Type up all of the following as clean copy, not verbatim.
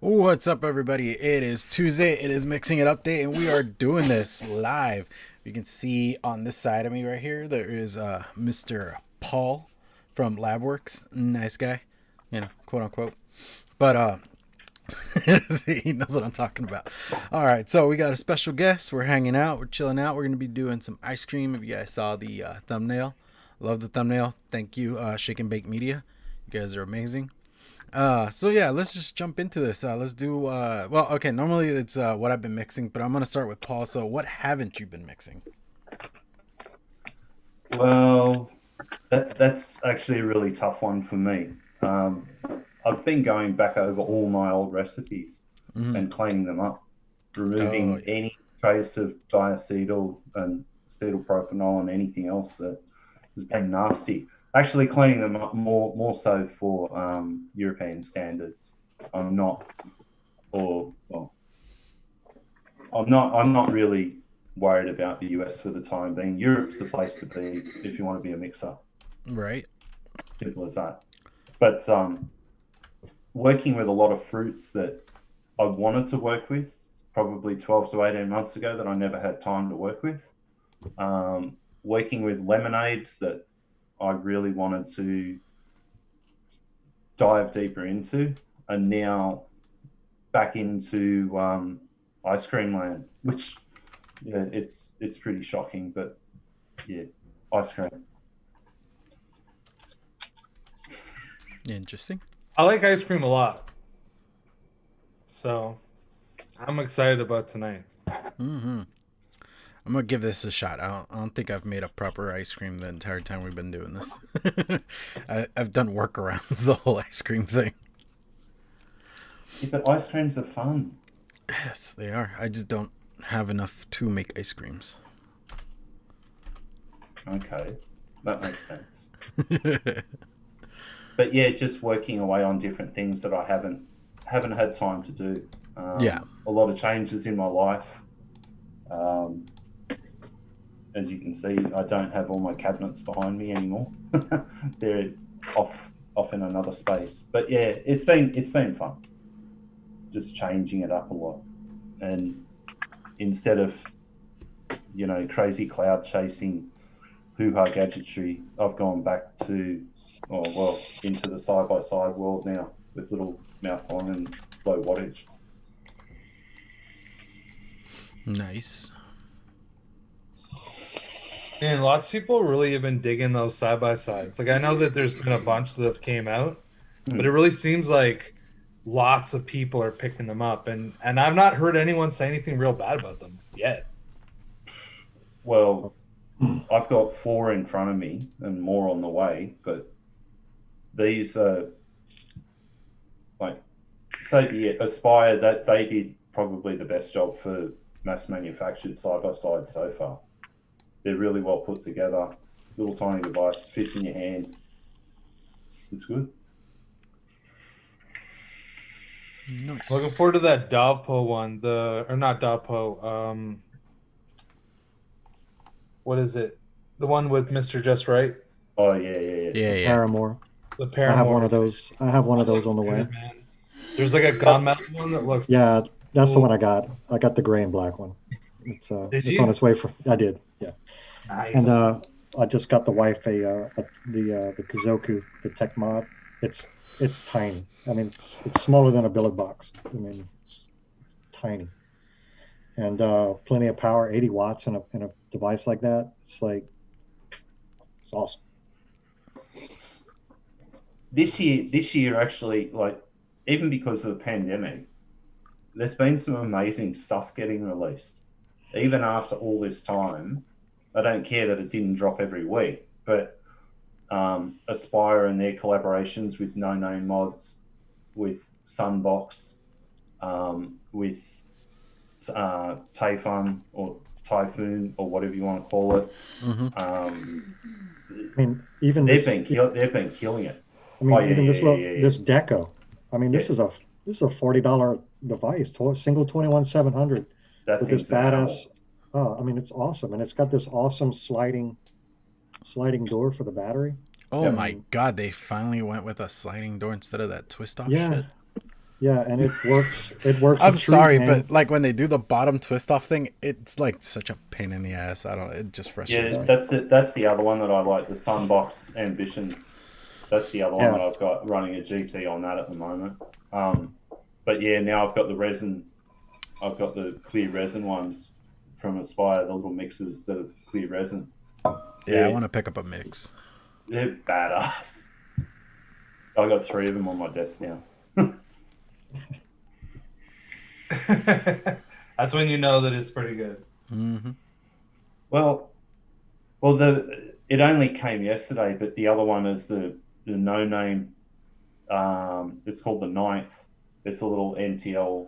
What's up, everybody? It is Tuesday. It is Mixing It Update, and we are doing this live. You can see on this side of me right here, there is Mr. Paul from LabWorks. Nice guy, quote unquote. But he knows what I'm talking about. All right, so we got a special guest. We're hanging out. We're chilling out. We're going to be doing some ice cream. If you guys saw the thumbnail, love the thumbnail. Thank you, Shake and Bake Media. You guys are amazing. So yeah, let's just jump into this. Let's do, well, okay, normally it's what I've been mixing, but I'm going to start with Paul. So what haven't you been mixing? Well, that's actually a really tough one for me. I've been going back over all my old recipes and cleaning them up, removing any trace of diacetyl and acetyl propanol and anything else that has been nasty. Actually, cleaning them up more so for European standards. I'm not really worried about the US for the time being. Europe's the place to be if you want to be a mixer. Right. Simple as that. But working with a lot of fruits that I wanted to work with probably 12 to 18 months ago that I never had time to work with. Working with lemonades that I really wanted to dive deeper into, and now back into ice cream land, which it's pretty shocking, but yeah, ice cream. Interesting. I like ice cream a lot, so I'm excited about tonight. I'm gonna give this a shot. I don't think I've made a proper ice cream the entire time we've been doing this. I've done workarounds the whole ice cream thing. Yeah, but ice creams are fun. Yes, they are. I just don't have enough to make ice creams. Okay, that makes sense. But yeah, just working away on different things that I haven't had time to do. Yeah, a lot of changes in my life. As you can see, I don't have all my cabinets behind me anymore. They're off in another space. But yeah, it's been fun. Just changing it up a lot. And instead of, crazy cloud chasing hoo-ha gadgetry, I've gone back to, into the side-by-side world now with little mouth on and low wattage. nice. And lots of people really have been digging those side-by-sides. Like, I know that there's been a bunch that have came out, but it really seems like lots of people are picking them up. And I've not heard anyone say anything real bad about them yet. Well, I've got 4 in front of me and more on the way, but these are Aspire, that they did probably the best job for mass manufactured side-by-side so far. They're really well put together. Little tiny device, fits in your hand. It's good. Nice. Looking forward to that Dovpo one. Not Dovpo. What is it? The one with Mr. Just Right? Oh yeah. Paramore. The Paramore. I have one of those. I have one of those on the way. Man. There's like a gunmetal one that looks. Yeah, that's the one I got. I got the gray and black one. It's on its way for. I did. Yeah. Nice. And I just got the wife the Kazoku, the Tech Mod. It's tiny. I mean, it's smaller than a billet box. I mean, it's tiny. And plenty of power, 80 watts in a device like that. It's awesome. This year actually, even because of the pandemic, there's been some amazing stuff getting released. Even after all this time, I don't care that it didn't drop every week, but Aspire and their collaborations with No Name Mods, with Sunbox, with Typhoon or Typhoon or whatever you want to call it. I mean, even they've been killing it. I mean, this Deco. I mean, this is a $40 device, single 21700 with this badass. I mean, it's awesome, and it's got this awesome sliding door for the battery. Oh my God! They finally went with a sliding door instead of that twist off shit. Yeah, and it works. It works. I'm a treat, sorry, man. but like when they do the bottom twist off thing, it's like such a pain in the ass. I don't. It just frustrates Yeah, me. that's it. That's the other one that I like, the Sunbox Ambitions. That's the other one Yeah. that I've got running a GT on that at the moment. But yeah, now I've got the resin. I've got the clear resin ones from Aspire, the little mixers that are clear resin. Yeah, I want to pick up a mix. They're badass. I got 3 of them on my desk now. That's when you know that it's pretty good. Mm-hmm. Well, it only came yesterday, but the other one is the no name. It's called the Ninth. It's a little NTL,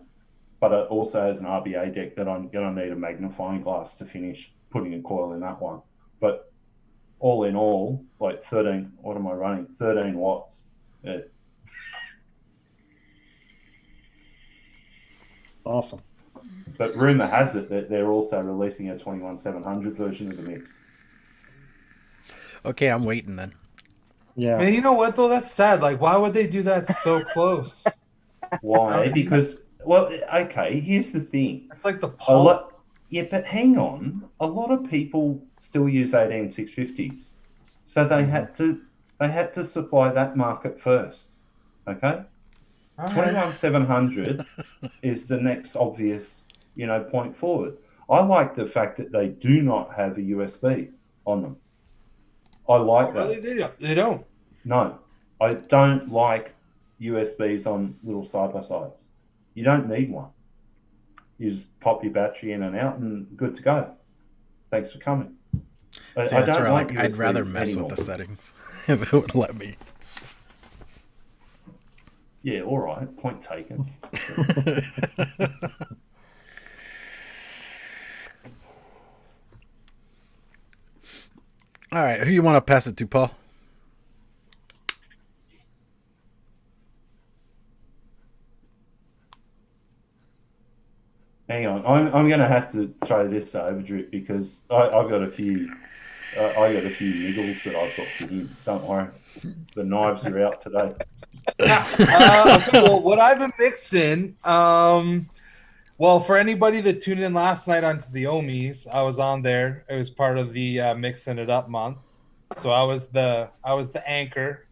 but it also has an RBA deck that I'm going to need a magnifying glass to finish putting a coil in that one. But all in all, like 13, what am I running? 13 watts. Yeah. Awesome. But rumor has it that they're also releasing a 21700 version of the mix. Okay, I'm waiting then. Yeah. Man, you know what though? That's sad. Like, why would they do that so close? Why? Because, well, okay, here's the thing. It's like the A pulp. lot, yeah, but hang on. A lot of people still use 18650s, so they had to supply that market first. Okay, 21700 is the next obvious, point forward. I like the fact that they do not have a USB on them. I like that. Really? They don't. No, I don't like USBs on little side-by-sides. You don't need one. You just pop your battery in and out and good to go. Thanks for coming. I See, that's don't where, want like, I'd rather USBs mess anymore. with the settings if it would let me. Yeah, all right. Point taken. All right, who you want to pass it to, Paul? Hang on, I'm going to have to throw this over Drip because I've got a few. I got a few niggles that I've got for him. Don't worry, the knives are out today. Okay, well, what I've been mixing, well, for anybody that tuned in last night onto the Ohmies, I was on there. It was part of the Mixing It Up month, so I was the anchor.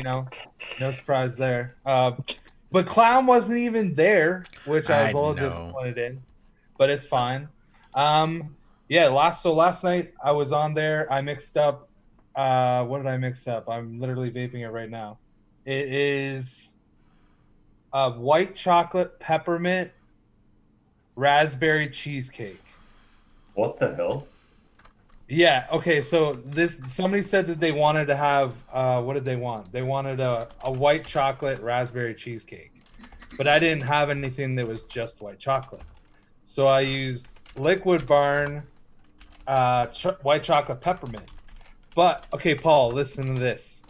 No surprise there. But Clown wasn't even there, which I was a little disappointed in, but it's fine. Yeah, last night I was on there. I mixed up. What did I mix up? I'm literally vaping it right now. It is white chocolate peppermint raspberry cheesecake. What the hell? Yeah. Okay. So somebody said that they wanted to have what did they want? They wanted a white chocolate raspberry cheesecake, but I didn't have anything that was just white chocolate, so I used Liquid Barn white chocolate peppermint. But okay, Paul, listen to this.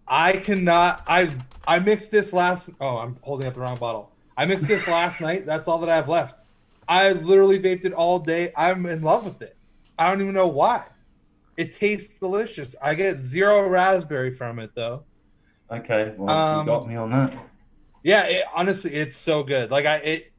I cannot. I mixed this last. Oh, I'm holding up the wrong bottle. I mixed this last night. That's all that I have left. I literally vaped it all day. I'm in love with it. I don't even know why. It tastes delicious. I get 0 raspberry from it though. Okay, well, you got me on that. Yeah, honestly, it's so good. Like it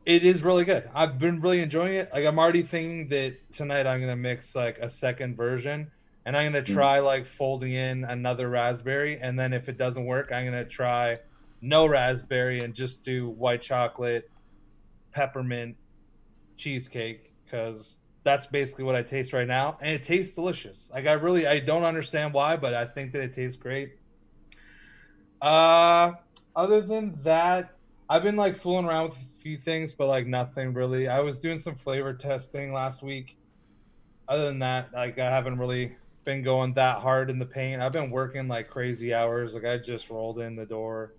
is really good. I've been really enjoying it. Like I'm already thinking that tonight I'm gonna mix like a second version, and I'm gonna try like folding in another raspberry, and then if it doesn't work, I'm gonna try no raspberry and just do white chocolate peppermint cheesecake, because that's basically what I taste right now, and it tastes delicious. Like I don't understand why, but I think that it tastes great. Other than that, I've been like fooling around with a few things, but like nothing really. I was doing some flavor testing last week. Other than that, like I haven't really been going that hard in the paint. I've been working like crazy hours. Like I just rolled in the door,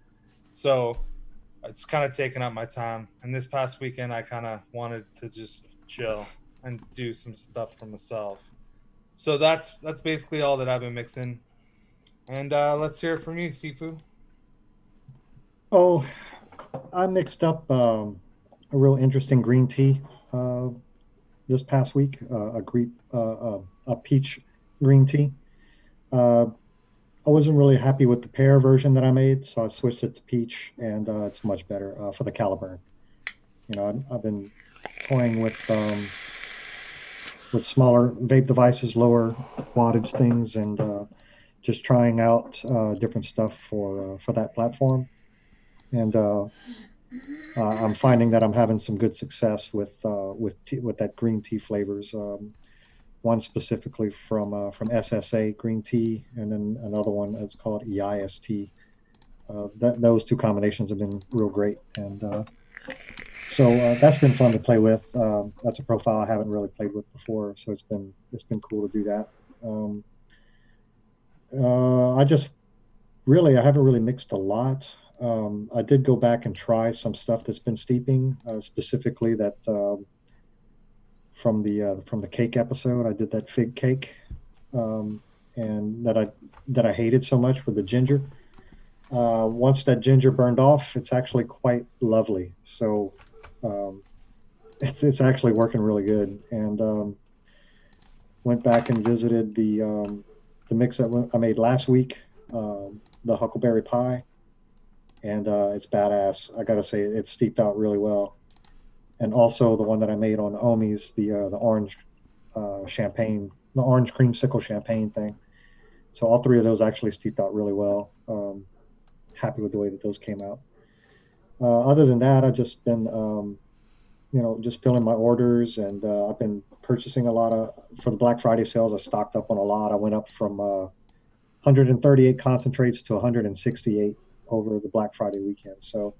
so it's kind of taking up my time. And this past weekend, I kind of wanted to just chill and do some stuff for myself. So that's basically all that I've been mixing. And let's hear it from you, Sifu. Oh, I mixed up a real interesting green tea this past week. A peach green tea. I wasn't really happy with the pear version that I made, so I switched it to peach, and it's much better for the caliburn. You know, I've been toying with smaller vape devices, lower wattage things, and just trying out different stuff for that platform. And I'm finding that I'm having some good success with that green tea flavors. One specifically from SSA green tea, and then another one is called EIST. Those two combinations have been real great, and so that's been fun to play with. That's a profile I haven't really played with before, so it's been cool to do that. I just really I haven't really mixed a lot. I did go back and try some stuff that's been steeping, specifically that from the cake episode. I did that fig cake, and that I hated so much with the ginger. Once that ginger burned off, it's actually quite lovely. So it's actually working really good. And went back and visited the mix that I made last week, the huckleberry pie, and it's badass. I gotta say, it's steeped out really well. And also the one that I made on Ohmies, the orange champagne, the orange creamsicle champagne thing. So all three of those actually steeped out really well. Happy with the way that those came out. Other than that, I've just been, just filling my orders, and I've been purchasing a lot for the Black Friday sales. I stocked up on a lot. I went up from 138 concentrates to 168 over the Black Friday weekend. So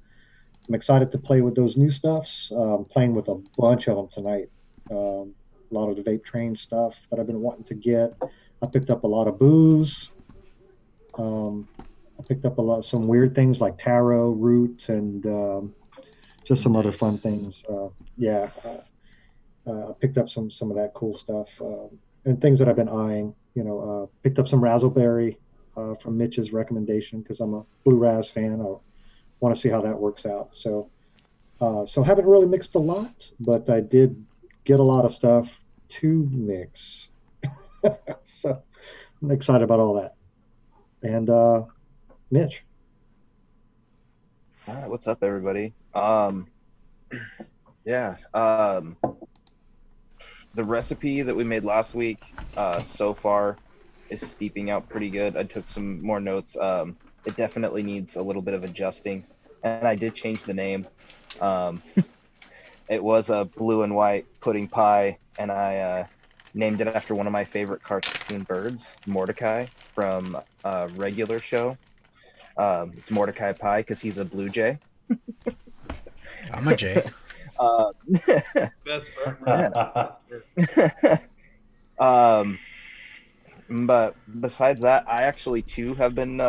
I'm excited to play with those new stuffs. Playing with a bunch of them tonight. A lot of the vape train stuff that I've been wanting to get. I picked up a lot of booze. I picked up some weird things like taro root, and just some other fun things. I picked up some of that cool stuff, and things that I've been eyeing. Picked up some razzleberry from Mitch's recommendation, because I'm a blue raz fan. I want to see how that works out. So haven't really mixed a lot, but I did get a lot of stuff to mix. So I'm excited about all that. And Mitch. All right, what's up, everybody? The recipe that we made last week so far is steeping out pretty good. I took some more notes. It definitely needs a little bit of adjusting, and I did change the name. It was a blue and white pudding pie, and I named it after one of my favorite cartoon birds, Mordecai, from a regular show. It's Mordecai Pie because he's a blue jay. I'm a jay. Best bird, bro. Best bird. But besides that, I actually too have been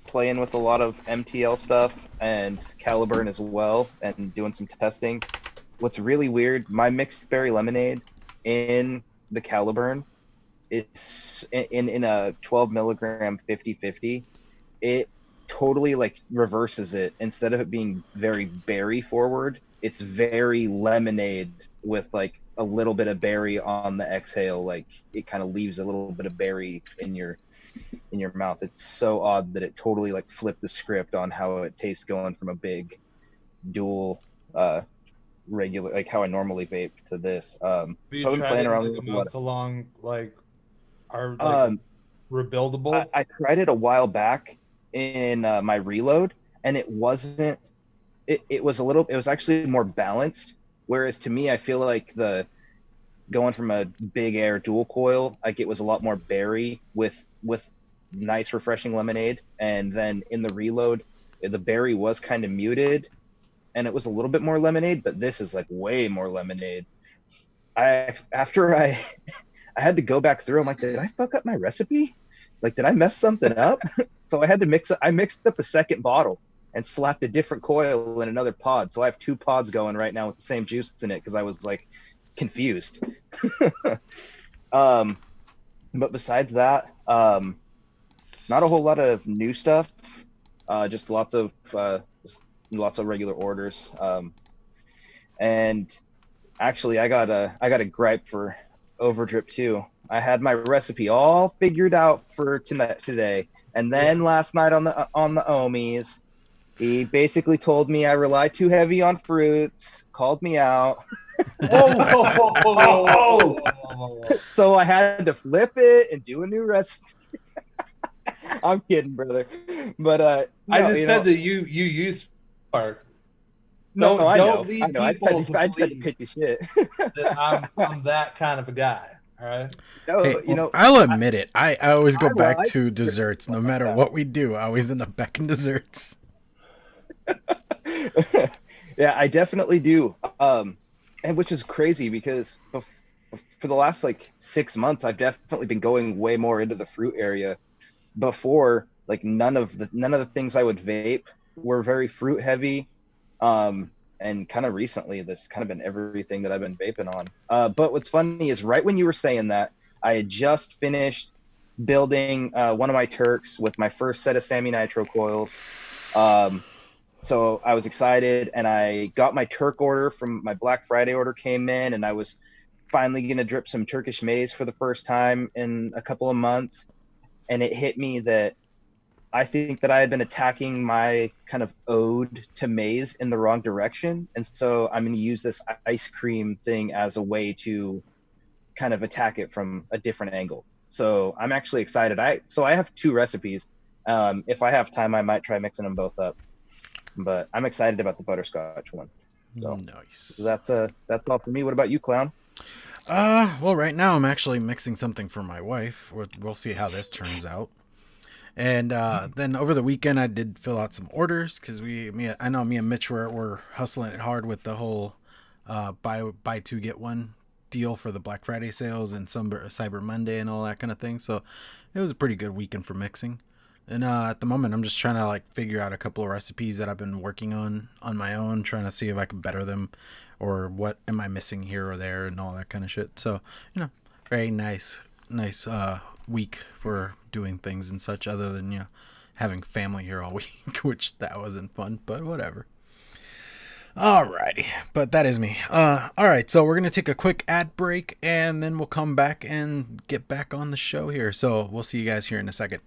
playing with a lot of MTL stuff and caliburn as well, and doing some testing. What's really weird, my mixed berry lemonade in the caliburn is in a 12 milligram 50/50. It totally like reverses it. Instead of it being very berry forward, it's very lemonade with like a little bit of berry on the exhale. Like it kind of leaves a little bit of berry in your mouth. It's so odd that it totally like flipped the script on how it tastes, going from a big dual regular, like how I normally vape, to this. Have you So I've been tried playing it, around like, with amounts along like are like rebuildable? I tried it a while back in my reload, and it wasn't. It was actually more balanced. Whereas to me, I feel like going from a big air dual coil, like it was a lot more berry with nice refreshing lemonade. And then in the reload, the berry was kind of muted, and it was a little bit more lemonade. But this is like way more lemonade. After I had to go back through, I'm like, did I fuck up my recipe? Like, did I mess something up? So I had to mix it. I mixed up a second bottle and slapped a different coil in another pod. So I have 2 pods going right now with the same juice in it, because I was like confused. But besides that, not a whole lot of new stuff. Just lots of regular orders. And actually, I got a gripe for Overdrip too. I had my recipe all figured out for today, And then last night on the Ohmies, he basically told me I rely too heavy on fruits, called me out. So I had to flip it and do a new recipe. I'm kidding, brother. But I just said that you use Spark. No, I know. Lead I people just had to believe pitch your shit. that I'm that kind of a guy. All right. No, Hey, you know, I'll admit it. I always go I back like to desserts. No matter what we do, I always end up back in desserts. yeah, I definitely do. And which is crazy because for the last like 6 months, I've definitely been going way more into the fruit area. Before, like none of the things I would vape were very fruit heavy. And kind of recently, this kind of been everything that I've been vaping on. But what's funny is right when you were saying that, I had just finished building one of my Turks with my first set of Sammy Nitro coils. So I was excited, and I got my Turk order from my Black Friday order came in, and I was finally going to drip some Turkish maize for the first time in a couple of months. And it hit me that I think that I had been attacking my kind of ode to maize in the wrong direction. And so I'm going to use this ice cream thing as a way to kind of attack it from a different angle. So I'm actually excited. I have 2 recipes. If I have time, I might try mixing them both up. But I'm excited about the butterscotch one. So nice. That's all for me. What about you, Clown? Well, right now I'm actually mixing something for my wife. We'll see how this turns out. And then over the weekend, I did fill out some orders because I know me and Mitch were hustling it hard with the whole buy 2 get 1 deal for the Black Friday sales and Cyber Monday and all that kind of thing. So it was a pretty good weekend for mixing. And at the moment, I'm just trying to like figure out a couple of recipes that I've been working on my own, trying to see if I can better them or what am I missing here or there and all that kind of shit. So, very nice week for doing things and such, other than, having family here all week, which that wasn't fun, but whatever. Alrighty, but that is me. Alright, so we're going to take a quick ad break and then we'll come back and get back on the show here. So we'll see you guys here in a second.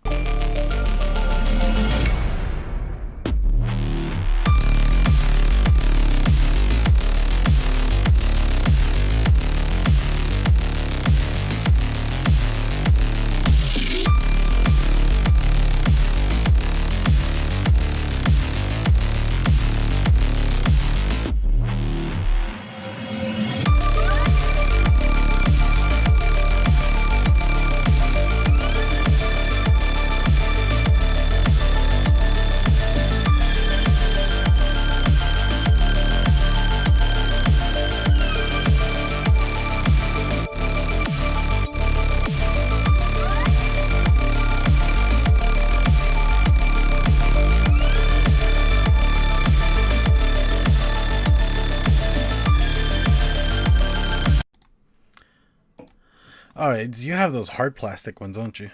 Alright, you have those hard plastic ones, don't you?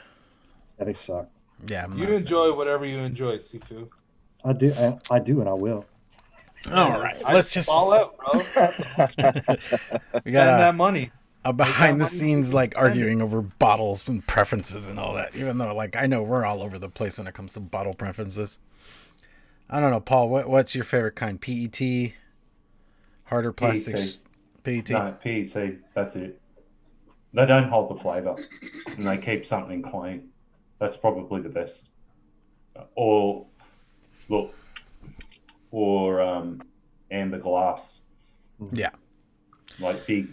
Yeah, they suck. Yeah. You enjoy whatever you enjoy, Sifu. I do, and I will. All right, let's just fall out, bro. We got that money. A behind the scenes like arguing over bottles and preferences and all that. Even though I know we're all over the place when it comes to bottle preferences. I don't know, Paul. What's your favorite kind? PET, harder plastics. PET. No, PET. That's it. They don't hold the flavor, and they keep something clean. That's probably the best. Or amber glass. Yeah. Like big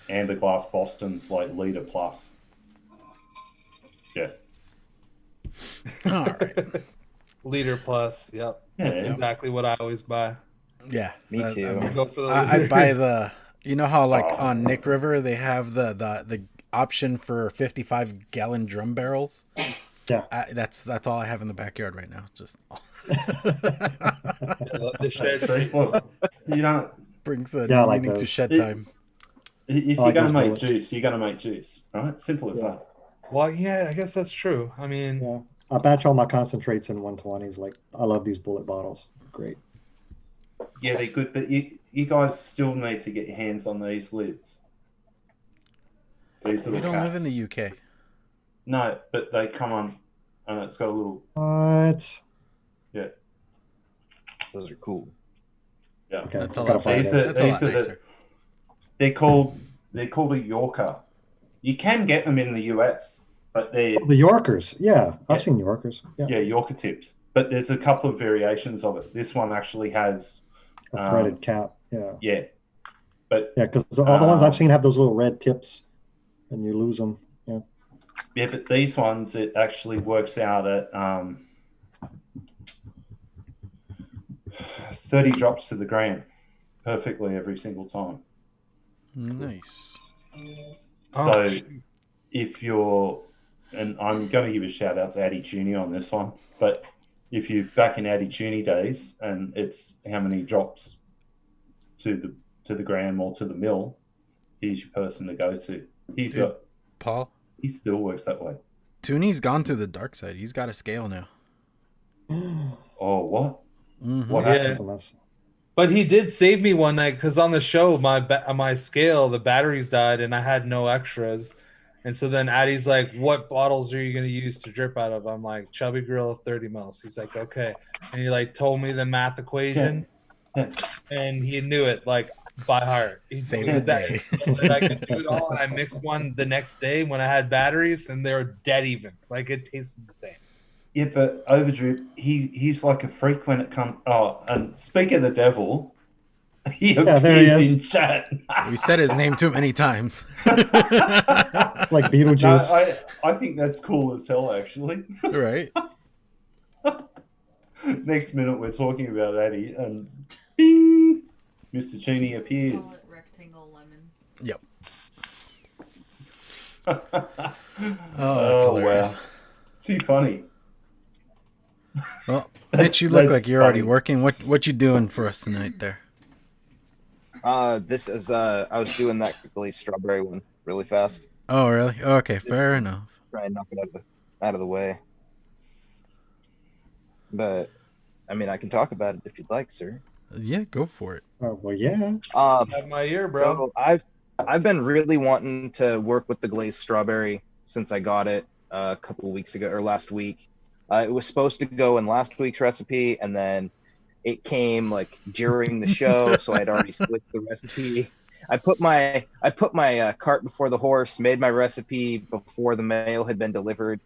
amber glass Boston's, like liter plus. Yeah. All right. Liter plus. Yep. That's exactly what I always buy. Yeah. Me too. I buy the. You know how on Nick River they have the option for 55-gallon drum barrels. Yeah, that's all I have in the backyard right now. Just the shed. Well, you know, brings a like meaning to those. shed time. If you're gonna make juice, you're gonna make juice. Right? Simple as that. Well, yeah, I guess that's true. I mean, yeah. I batch all my concentrates in 120s. Like, I love these bullet bottles. Great. Yeah, they're good, but you guys still need to get your hands on these lids. These We little don't live in caps. the UK. No, but they come on and it's got a little What? yeah. Those are cool. Yeah. Okay, That's a gotta lot find These better. those. are That's a lot these are nicer. they're called a Yorker. You can get them in the US, but they're Oh, the Yorkers. Yeah, I've Yeah. seen Yorkers. Yeah, yeah, Yorker tips. But there's a couple of variations of it. This one actually has a threaded cap. Yeah, yeah. But yeah, because all the ones I've um, seen have those little red tips, and you lose them. Yeah. yeah, but these ones it actually works out at 30 drops to the gram perfectly every single time. Nice. Oh, So shoot. if you're, and I'm going to give a shout out to Addy Tooney on this one, but if you're back in Addy Tooney days and it's how many drops to the gram or to the mill, he's your person to go to. He's Dude. got Paul, he still works that way. Tooney's gone to the dark side. He's got a scale now. Oh, what? Mhm. What Yeah. happened? Infamous. But he did save me one night because on the show, my scale, the batteries died and I had no extras. And so then Addie's like, "What bottles are you going to use to drip out of?" I'm like, "Chubby Grill 30 mils." He's like, "Okay." And he like told me the math equation Yeah. and he knew it like by heart. He Saved because the that day. so that I could do it all. And I mixed one the next day when I had batteries and they were dead even. Like it tasted the same. Yeah, but Overdrip, he's like a freak when it comes. Oh, and speak of the devil, he Yeah, there he appears is. in chat. We said his name too many times. Like No, Beetlejuice. I think that's cool as hell, actually. Right? Next minute, we're talking about Addy, and bing, Mr. Cheney Call appears. it rectangle lemon. Yep. Oh, that's hilarious. wow. Too funny. Well, Mitch, you look That's like you're already funny. working. What you doing for us tonight there? This is I was doing that glazed strawberry one really fast. Oh, really? Okay, fair enough. Try and knock it out of the way. But I mean, I can talk about it if you'd like, sir. Yeah, go for it. Oh, well, yeah. Have my ear, bro. So I've been really wanting to work with the glazed strawberry since I got it a couple weeks ago or last week. It was supposed to go in last week's recipe, and then it came like during the show, so I'd already switched the recipe. I put my cart before the horse, made my recipe before the mail had been delivered.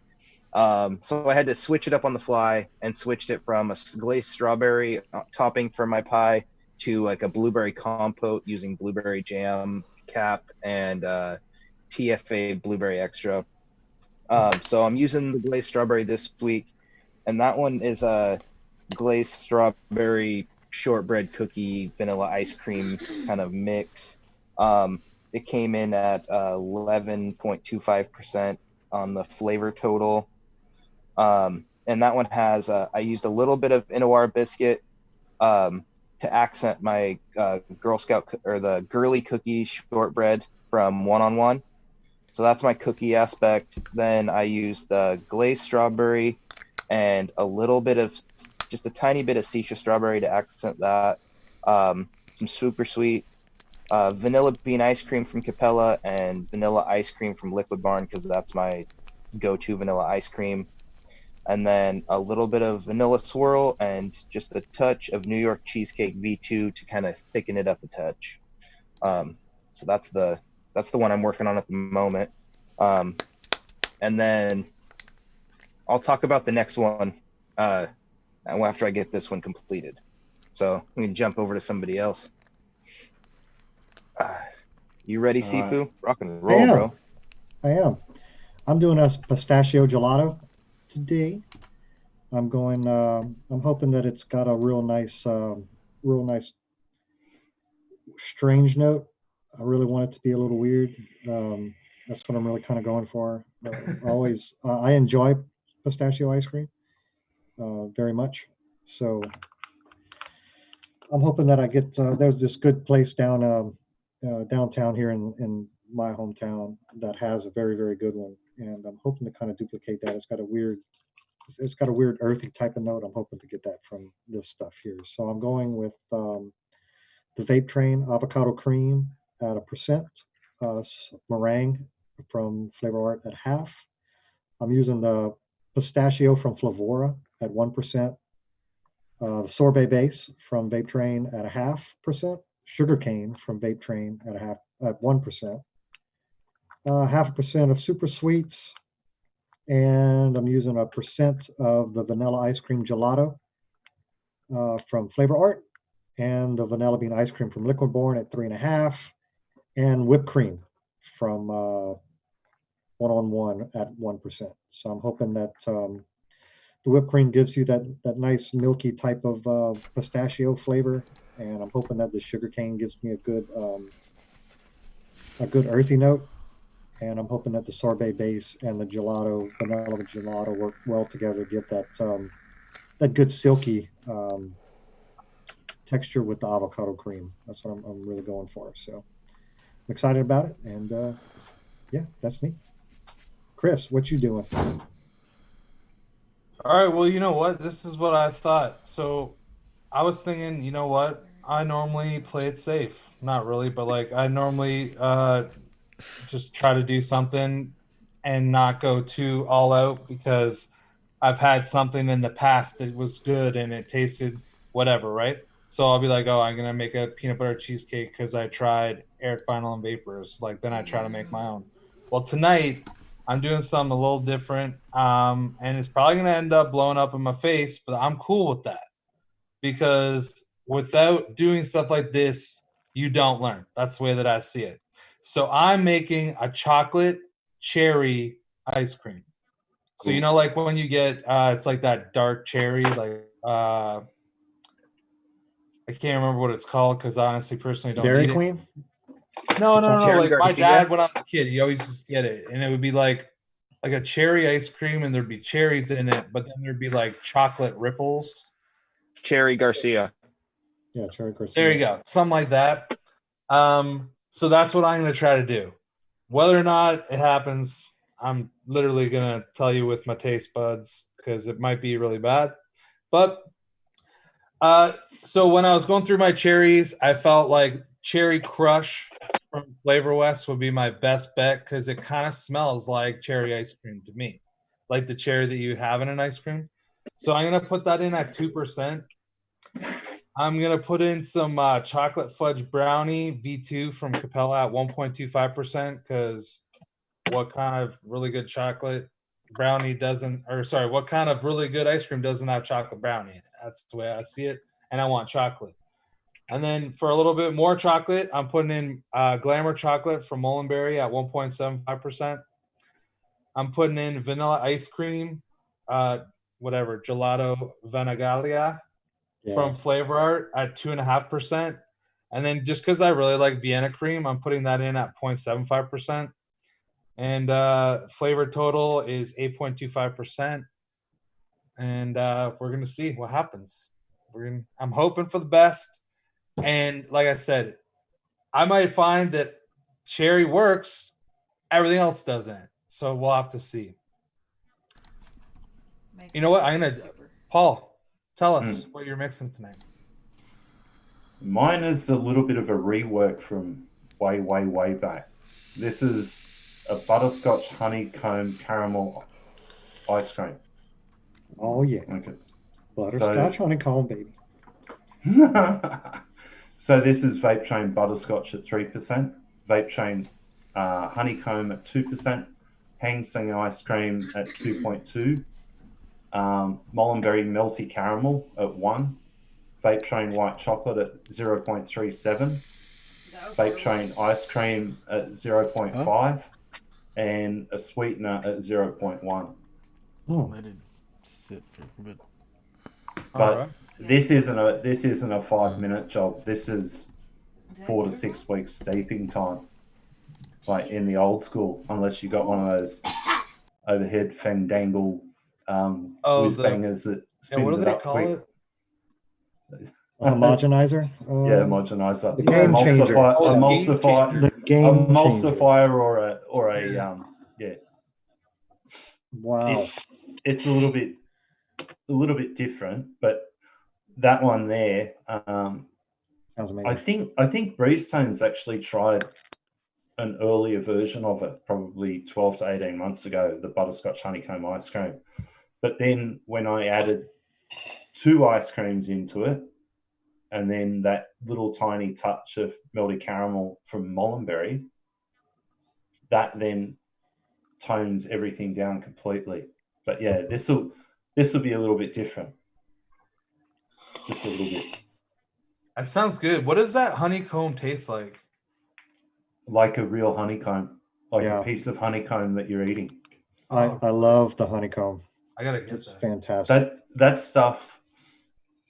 So I had to switch it up on the fly and switched it from a glazed strawberry topping for my pie to like a blueberry compote using blueberry jam cap and TFA blueberry extra. So I'm using the glazed strawberry this week, and that one is a glazed strawberry shortbread cookie vanilla ice cream kind of mix. It came in at 11.25% on the flavor total. And that one has I used a little bit of Inawar biscuit to accent my Girl Scout or the girly cookie shortbread from One on One. So that's my cookie aspect. Then I used the glazed strawberry and a little bit of just a tiny bit of Seisha strawberry to accent that. Some super sweet vanilla bean ice cream from Capella and vanilla ice cream from Liquid Barn because that's my go-to vanilla ice cream. And then a little bit of vanilla swirl and just a touch of New York cheesecake V2 to kind of thicken it up a touch. So that's the one I'm working on at the moment. And then I'll talk about the next one after I get this one completed. So I'm gonna jump over to somebody else. You ready, All right. Sifu? Rock and I roll, am. bro. I am. I'm doing a pistachio gelato today. I'm going. I'm hoping that it's got a real nice strange note. I really want it to be a little weird. That's what I'm really kind of going for. I enjoy pistachio ice cream very much. So I'm hoping that I get. There's this good place downtown here in my hometown that has a very, very good one, and I'm hoping to kind of duplicate that. It's got a weird earthy type of note. I'm hoping to get that from this stuff here. So I'm going with the Vape Train avocado cream at 1%, meringue from Flavor Art at 0.5. I'm using the Pistachio from Flavora at 1%. The Sorbet Base from Vape Train at 0.5%. Sugarcane from Vape Train at 1%. 0.5% of Super Sweets. And I'm using 1% of the vanilla ice cream gelato from Flavor Art, and the vanilla bean ice cream from Liquid Born at 3.5%, and whipped cream from 1-on-1 at 1%. So I'm hoping that the whipped cream gives you that nice milky type of pistachio flavor, and I'm hoping that the sugarcane gives me a good earthy note. And I'm hoping that the sorbet base and the vanilla gelato work well together, get that good silky texture with the avocado cream. That's what I'm really going for. So I'm excited about it. And yeah, that's me. Chris, what you doing? All right, well, you know what? This is what I thought. So I was thinking, you know what? I normally play it safe. Not really, but like I normally just try to do something and not go too all out, because I've had something in the past that was good and it tasted whatever, right? So I'll be like, oh, I'm gonna make a peanut butter cheesecake because I tried Eric Vinyl and Vapors. Like then I try to make my own. Well, tonight I'm doing something a little different, and it's probably gonna end up blowing up in my face, but I'm cool with that, because without doing stuff like this, you don't learn. That's the way that I see it. So I'm making a chocolate cherry ice cream. So you know, like when you get it's like that dark cherry, like I can't remember what it's called because I honestly personally don't Dairy eat Queen? it. No. Cherry Like my Garcia? dad, when I was a kid, he always used to get it, and it would be like a cherry ice cream, and there'd be cherries in it, but then there'd be like chocolate ripples. Cherry Garcia. Yeah, Cherry Garcia. There you go, something like that. So that's what I'm going to try to do. Whether or not it happens, I'm literally going to tell you with my taste buds, because it might be really bad. But so when I was going through my cherries, I felt like Cherry Crush from Flavor West would be my best bet, because it kind of smells like cherry ice cream to me, like the cherry that you have in an ice cream. So I'm going to put that in at 2%. I'm going to put in some chocolate fudge brownie V2 from Capella at 1.25%, because what kind of really good chocolate brownie doesn't, or sorry, what kind of really good ice cream doesn't have chocolate brownie? That's the way I see it, and I want chocolate. And then for a little bit more chocolate, I'm putting in Glamour Chocolate from Mullenberry at 1.75%. I'm putting in vanilla ice cream, Gelato Vanagalia from Flavor Art at 2.5%. And then just because I really like Vienna cream, I'm putting that in at 0.75%. And flavor total is 8.25%. And we're going to see what happens. I'm hoping for the best. And like I said, I might find that cherry works, everything else doesn't. So we'll have to see. You know what? I'm going to, Paul, tell us what you're mixing tonight. Mine is a little bit of a rework from way back. This is a butterscotch honeycomb caramel ice cream. Oh yeah. Okay. Butterscotch honeycomb, baby. So this is Vape Train butterscotch at 3%, Vape Train honeycomb at 2%, Hang Sing ice cream at 2.2%, Mullenberry melty caramel at 1%, Vape Train white chocolate at 0.37%, Vape Train ice cream at 0.5%, and a sweetener at 0.1%. Let it sit for a bit. But this isn't a 5-minute job. This is 4 to 6 weeks steeping time, like in the old school. Unless you got one of those overhead fandangle whiz bangers that spins what do it they up call quick. it? Homogenizer. Yeah, homogenizer. The game changer. Emulsifier, The game emulsifier, or a yeah. Wow. It's a little bit different, but that one there. Sounds amazing. I think Breezestone's actually tried an earlier version of it, probably 12 to 18 months ago, the butterscotch honeycomb ice cream. But then when I added 2 ice creams into it, and then that little tiny touch of melted caramel from Mollenberry, that then tones everything down completely. But yeah, this will be a little bit different. Just a little bit. That sounds good. What does that honeycomb taste like? Like a real honeycomb, like Yeah. a piece of honeycomb that you're eating. I love the honeycomb. I gotta get It's that. fantastic. That stuff,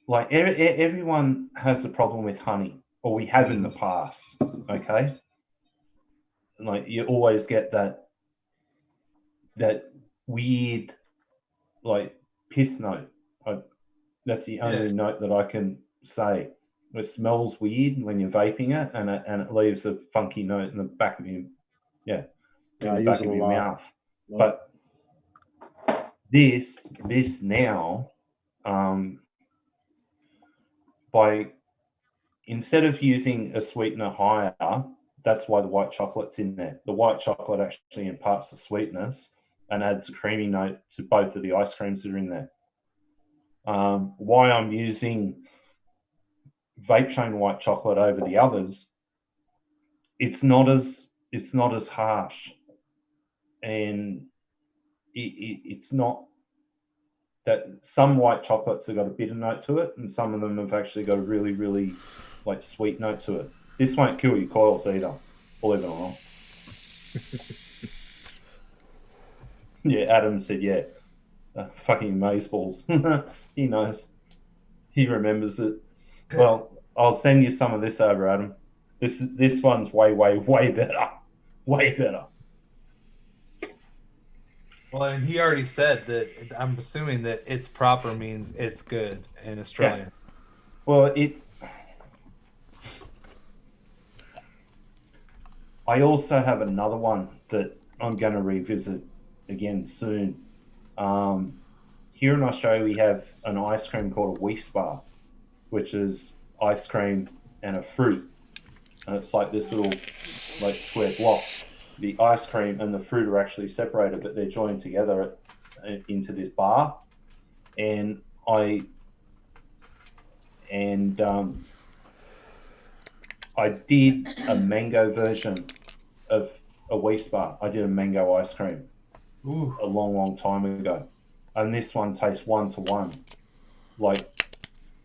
like everyone has a problem with honey, or we have in the past. Okay, like you always get that weird, like piss note. That's the only note that I can say. It smells weird when you're vaping it, and it leaves a funky note in the back of your back of your mouth. Yeah. But this now, by instead of using a sweetener higher, that's why the white chocolate's in there. The white chocolate actually imparts the sweetness and adds a creamy note to both of the ice creams that are in there. Why I'm using Vape Chain white chocolate over the others, it's not as harsh, and it's not that some white chocolates have got a bitter note to it, and some of them have actually got a really, really like sweet note to it. This won't kill your coils either, believe it or not. Yeah, Adam said, yeah, fucking amazeballs. He knows. He remembers it. Well, I'll send you some of this over, Adam. This one's way better. Way better. Well, and he already said that. I'm assuming that it's proper means it's good in Australia. Yeah. Well, I also have another one that I'm going to revisit again soon. Here in Australia, we have an ice cream called a Wheat Bar, which is ice cream and a fruit. And it's like this little like square block. The ice cream and the fruit are actually separated, but they're joined together into this bar. And I did a mango version of a Wheat Bar. I did a mango ice cream a long time ago. And this one tastes 1-to-1, like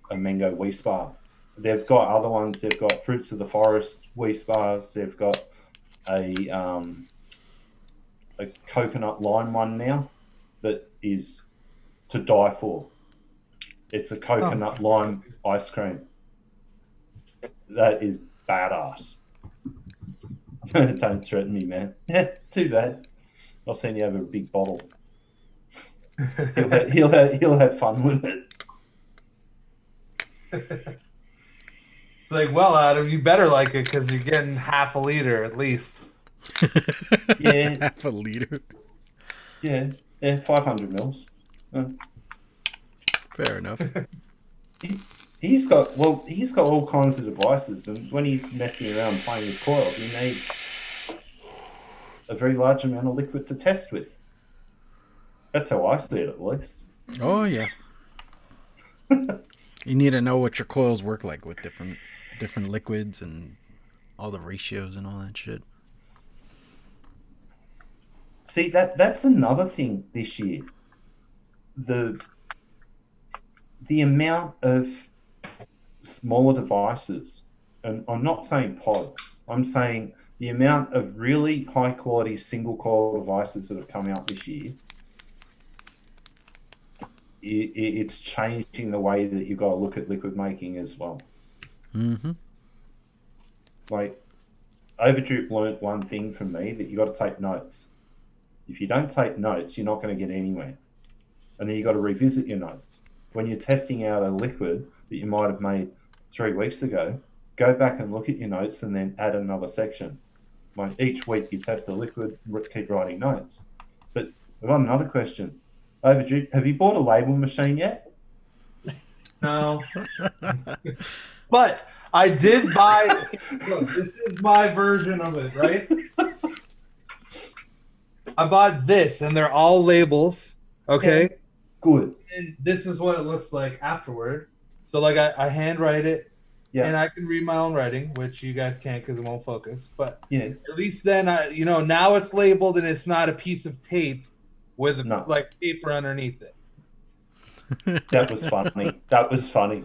a mango Wheat Bar. They've got other ones. They've got Fruits of the Forest Wheat Bars. They've got a coconut lime one now that is to die for. It's a coconut lime ice cream. That is badass. Don't threaten me, man. Too bad. I'll send you over a big bottle. He'll have fun with it. It's like, well, Adam, you better like it because you're getting half a liter at least. Yeah, half a liter. Yeah, 500 mils. Fair enough. He's got all kinds of devices, and when he's messing around playing with coils, he needs a very large amount of liquid to test with. That's how I see it, at least. Oh yeah. You need to know what your coils work like with different liquids and all the ratios and all that shit. See, that's another thing this year. The amount of smaller devices, and I'm not saying pods, I'm saying the amount of really high quality single coil devices that have come out this year, it's changing the way that you've got to look at liquid making as well. Mm-hmm. Like, Overdrip learnt one thing from me, that you got to take notes. If you don't take notes, you're not going to get anywhere. And then you got to revisit your notes. When you're testing out a liquid that you might have made 3 weeks ago, go back and look at your notes and then add another section. Like each week you test a liquid, keep writing notes. But I've got another question. Overdrip, have you bought a label machine yet? No. But I did buy. Look, this is my version of it, right? I bought this, and they're all labels. Okay. Good. And this is what it looks like afterward. So like I handwrite it, Yeah. and I can read my own writing, which you guys can't because it won't focus. But Yeah. at least then now it's labeled and it's not a piece of tape with No. like paper underneath it. That was funny. That was funny.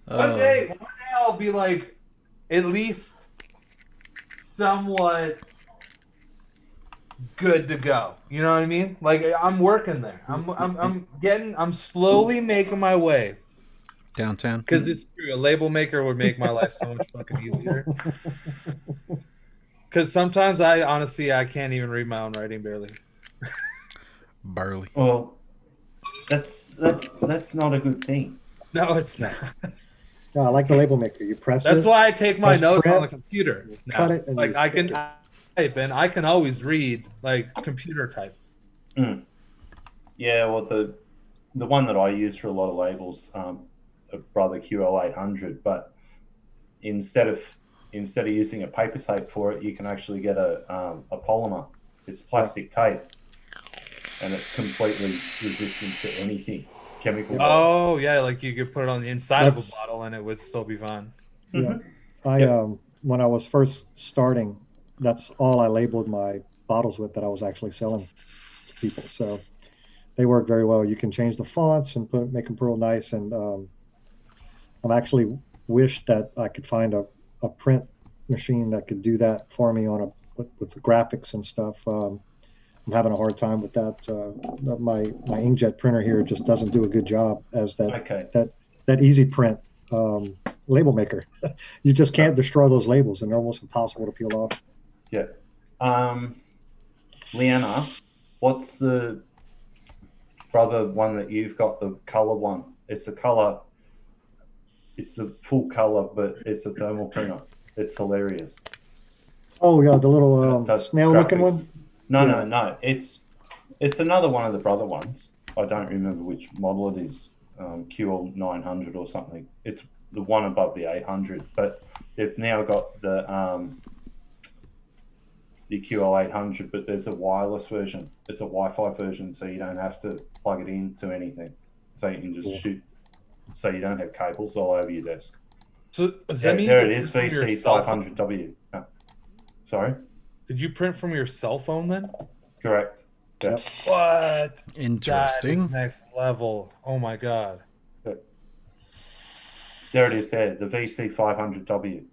One day I'll be like at least somewhat good to go. You know what I mean? Like I'm working there. I'm slowly making my way. Downtown. Because it's true. A label maker would make my life so much fucking easier. Because sometimes I can't even read my own writing barely. Barley. Well, that's not a good thing. No, it's not. No, I like the label maker. You press That's it. why I take my press notes print, on the computer. Now. cut it, and like you I stick can it. type and I can always read like computer type. Mm. Yeah, well, the one that I use for a lot of labels, a brother QL800, but instead of using a paper tape for it, you can actually get a polymer. It's plastic tape, and it's completely resistant to anything chemical. Oh yeah, like you could put it on the inside of a That's- bottle and it would still be fine. Yeah. When I was first starting, that's all I labeled my bottles with that I was actually selling to people. So they work very well. You can change the fonts and make them real nice. And I'm actually wish that I could find a print machine that could do that for me with the graphics and stuff. I'm having a hard time with that. My inkjet printer here just doesn't do a good job as that easy print label maker. You just can't destroy those labels, and they're almost impossible to peel off. Yeah. Leanna, what's the brother one that you've got, the color one? It's a color. It's a full color, but it's a thermal printer. It's hilarious. Oh yeah, the little snail-looking one. No. It's another one of the brother ones. I don't remember which model it is. QL900 or something. It's the one above the 800, but they've now got the QL800, but there's a wireless version. It's a Wi-Fi version, so you don't have to plug it into anything. So you can just shoot. So you don't have cables all over your desk. So does that mean there it is, VC500W. No. Sorry? Did you print from your cell phone then? Correct. Yeah. What? Interesting. That is next level. Oh my god. There it is. There, the VC500W.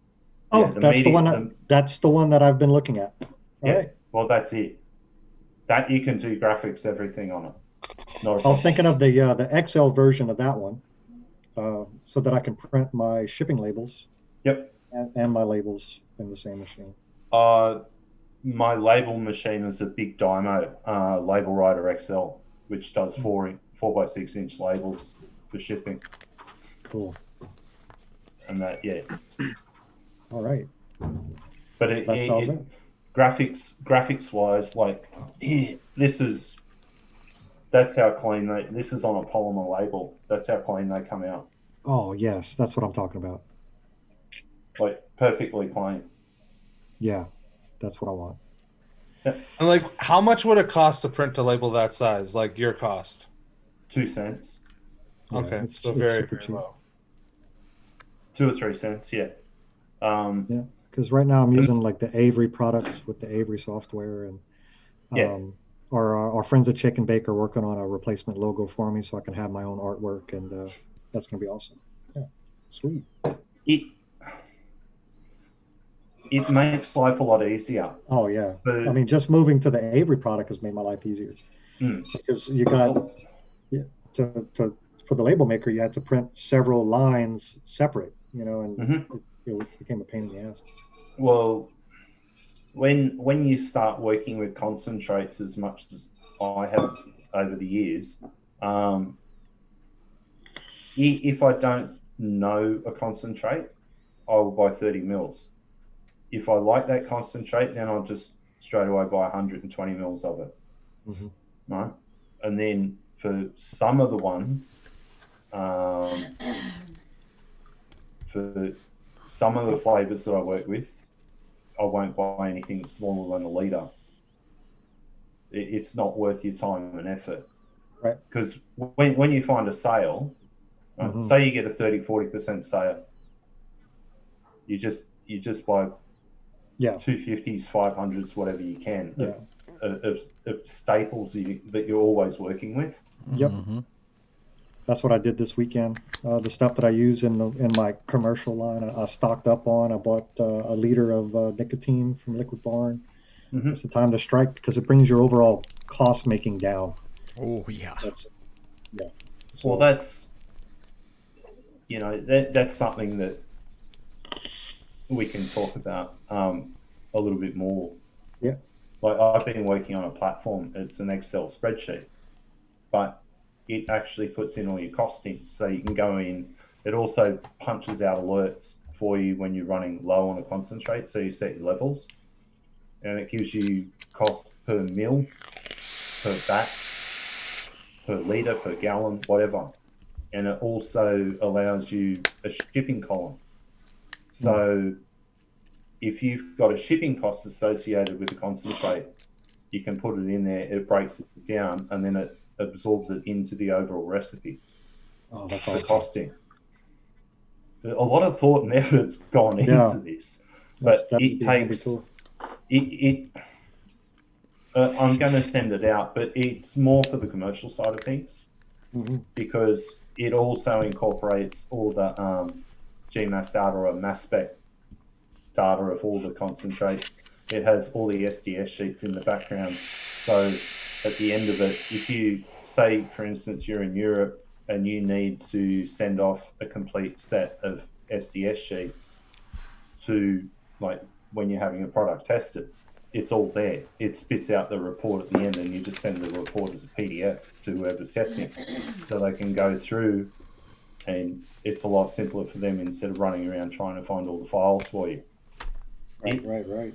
Oh, Yeah, that's the one. That's the one that I've been looking at. Yeah. Right. Well, that's it. That you can do graphics, everything on it. I was thinking of the XL version of that one, so that I can print my shipping labels. Yep. And my labels in the same machine. My label machine is a big Dymo Label Writer XL, which does 4x6 inch labels for shipping. Cool. And that, yeah. All right. But graphics wise, like that's how clean this is on a polymer label. That's how clean they come out. Oh yes, that's what I'm talking about. Like perfectly clean. Yeah, that's what I want. Yeah. And like, how much would it cost to print a label that size? Like your cost? 2 cents. Yeah, Okay, it's so very, super very cheap. low. 2 or 3 cents, yeah. Yeah, because right now I'm using like the Avery products with the Avery software, and our friends at Chicken Bake are working on a replacement logo for me, so I can have my own artwork, and that's gonna be awesome. Yeah, sweet. It makes life a lot easier. Oh yeah, But, I mean, just moving to the Avery product has made my life easier because you got for the label maker you had to print several lines separate, and it became a pain in the ass. Well, when you start working with concentrates as much as I have over the years, if I don't know a concentrate, I will buy 30 mils. If I like that concentrate, then I'll just straight away buy 120 mils of it. Right? And then for some of the ones, for some of the flavors that I work with, I won't buy anything smaller than a litre. it's not worth your time and effort. Right. Because when you find a sale, say you get a 30-40% sale, you just buy 250s, 500s, whatever you can of staples that you're always working with. Yep. That's what I did this weekend. The stuff that I use in my commercial line, I stocked up on. I bought a liter of nicotine from Liquid Barn. It's the time to strike because it brings your overall cost making down. Oh yeah. So, well, that's that's something that we can talk about a little bit more. Yeah. Like I've been working on a platform. It's an Excel spreadsheet, but it actually puts in all your costings. So you can go in. It also punches out alerts for you when you're running low on a concentrate. So you set your levels, and it gives you cost per mil, per bat, per liter, per gallon, whatever. And it also allows you a shipping column. So if you've got a shipping cost associated with the concentrate, you can put it in there, it breaks it down, and then it absorbs it into the overall recipe. Oh, that's the awesome. Costing. A lot of thought and effort's gone into this, but it takes I'm going to send it out, but it's more for the commercial side of things because it also incorporates all the GMAS data or mass spec data of all the concentrates. It has all the SDS sheets in the background. So at the end of it, if you say, for instance, you're in Europe and you need to send off a complete set of SDS sheets to, like, when you're having a product tested, it's all there. It spits out the report at the end, and you just send the report as a PDF to whoever's testing, so they can go through, and it's a lot simpler for them instead of running around trying to find all the files for you. Right.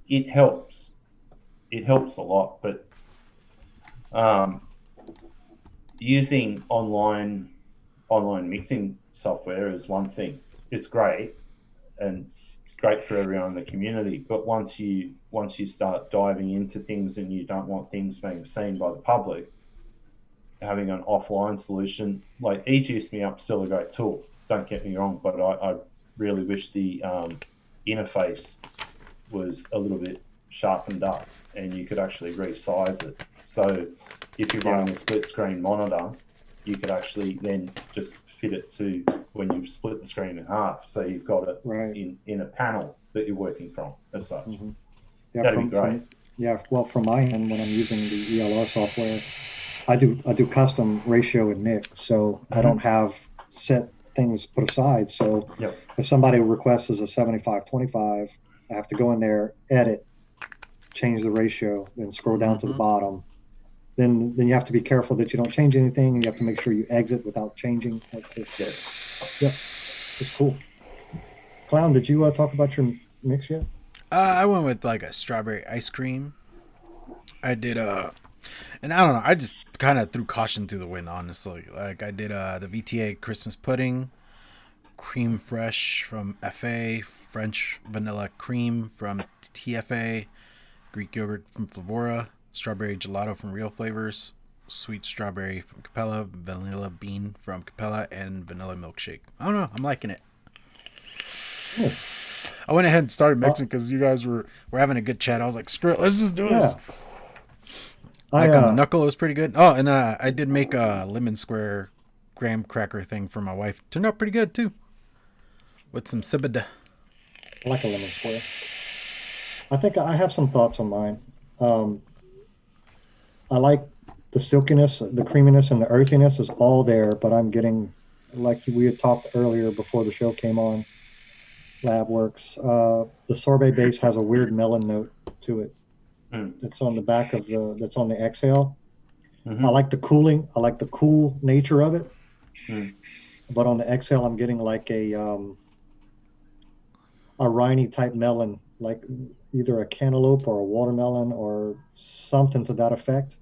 It helps. It helps a lot, but using online mixing software is one thing. It's great and great for everyone in the community, but once you start diving into things and you don't want things being seen by the public, having an offline solution like eGuice Me Up is still a great tool. Don't get me wrong, but I really wish the interface was a little bit sharpened up and you could actually resize it. So if you're running a split screen monitor, you could actually then just fit it to when you split the screen in half. So you've got it in a panel that you're working from as such. Yeah, that'd be great. From my end, when I'm using the ELR software, I do custom ratio and mix, so I don't have set things put aside. So if somebody requests as a 75-25, I have to go in there, edit, change the ratio, then scroll down to the bottom. Then you have to be careful that you don't change anything, and you have to make sure you exit without changing. It's cool. Clown, did you talk about your mix yet? I went with like a strawberry ice cream. I did and I don't know, I just kind of threw caution to the wind, honestly. Like I did the VTA Christmas pudding, cream fresh from FA, French vanilla cream from TFA, Greek yogurt from Flavora, strawberry gelato from Real Flavors, sweet strawberry from Capella, vanilla bean from Capella, and vanilla milkshake. I don't know, I'm liking it. Cool. I went ahead and started mixing because you guys were having a good chat. I was like, screw it, let's just do this. On the knuckle, it was pretty good. Oh, and I did make a lemon square graham cracker thing for my wife. Turned out pretty good too, with some cibada. I like a lemon square. I think I have some thoughts on mine. I like the silkiness, the creaminess, and the earthiness is all there, but I'm getting, like we had talked earlier before the show came on, LabWorks, the sorbet base has a weird melon note to it. It's on the back of that's on the exhale. I like the cooling. I like the cool nature of it. But on the exhale, I'm getting like a riney type melon, like either a cantaloupe or a watermelon or something to that effect.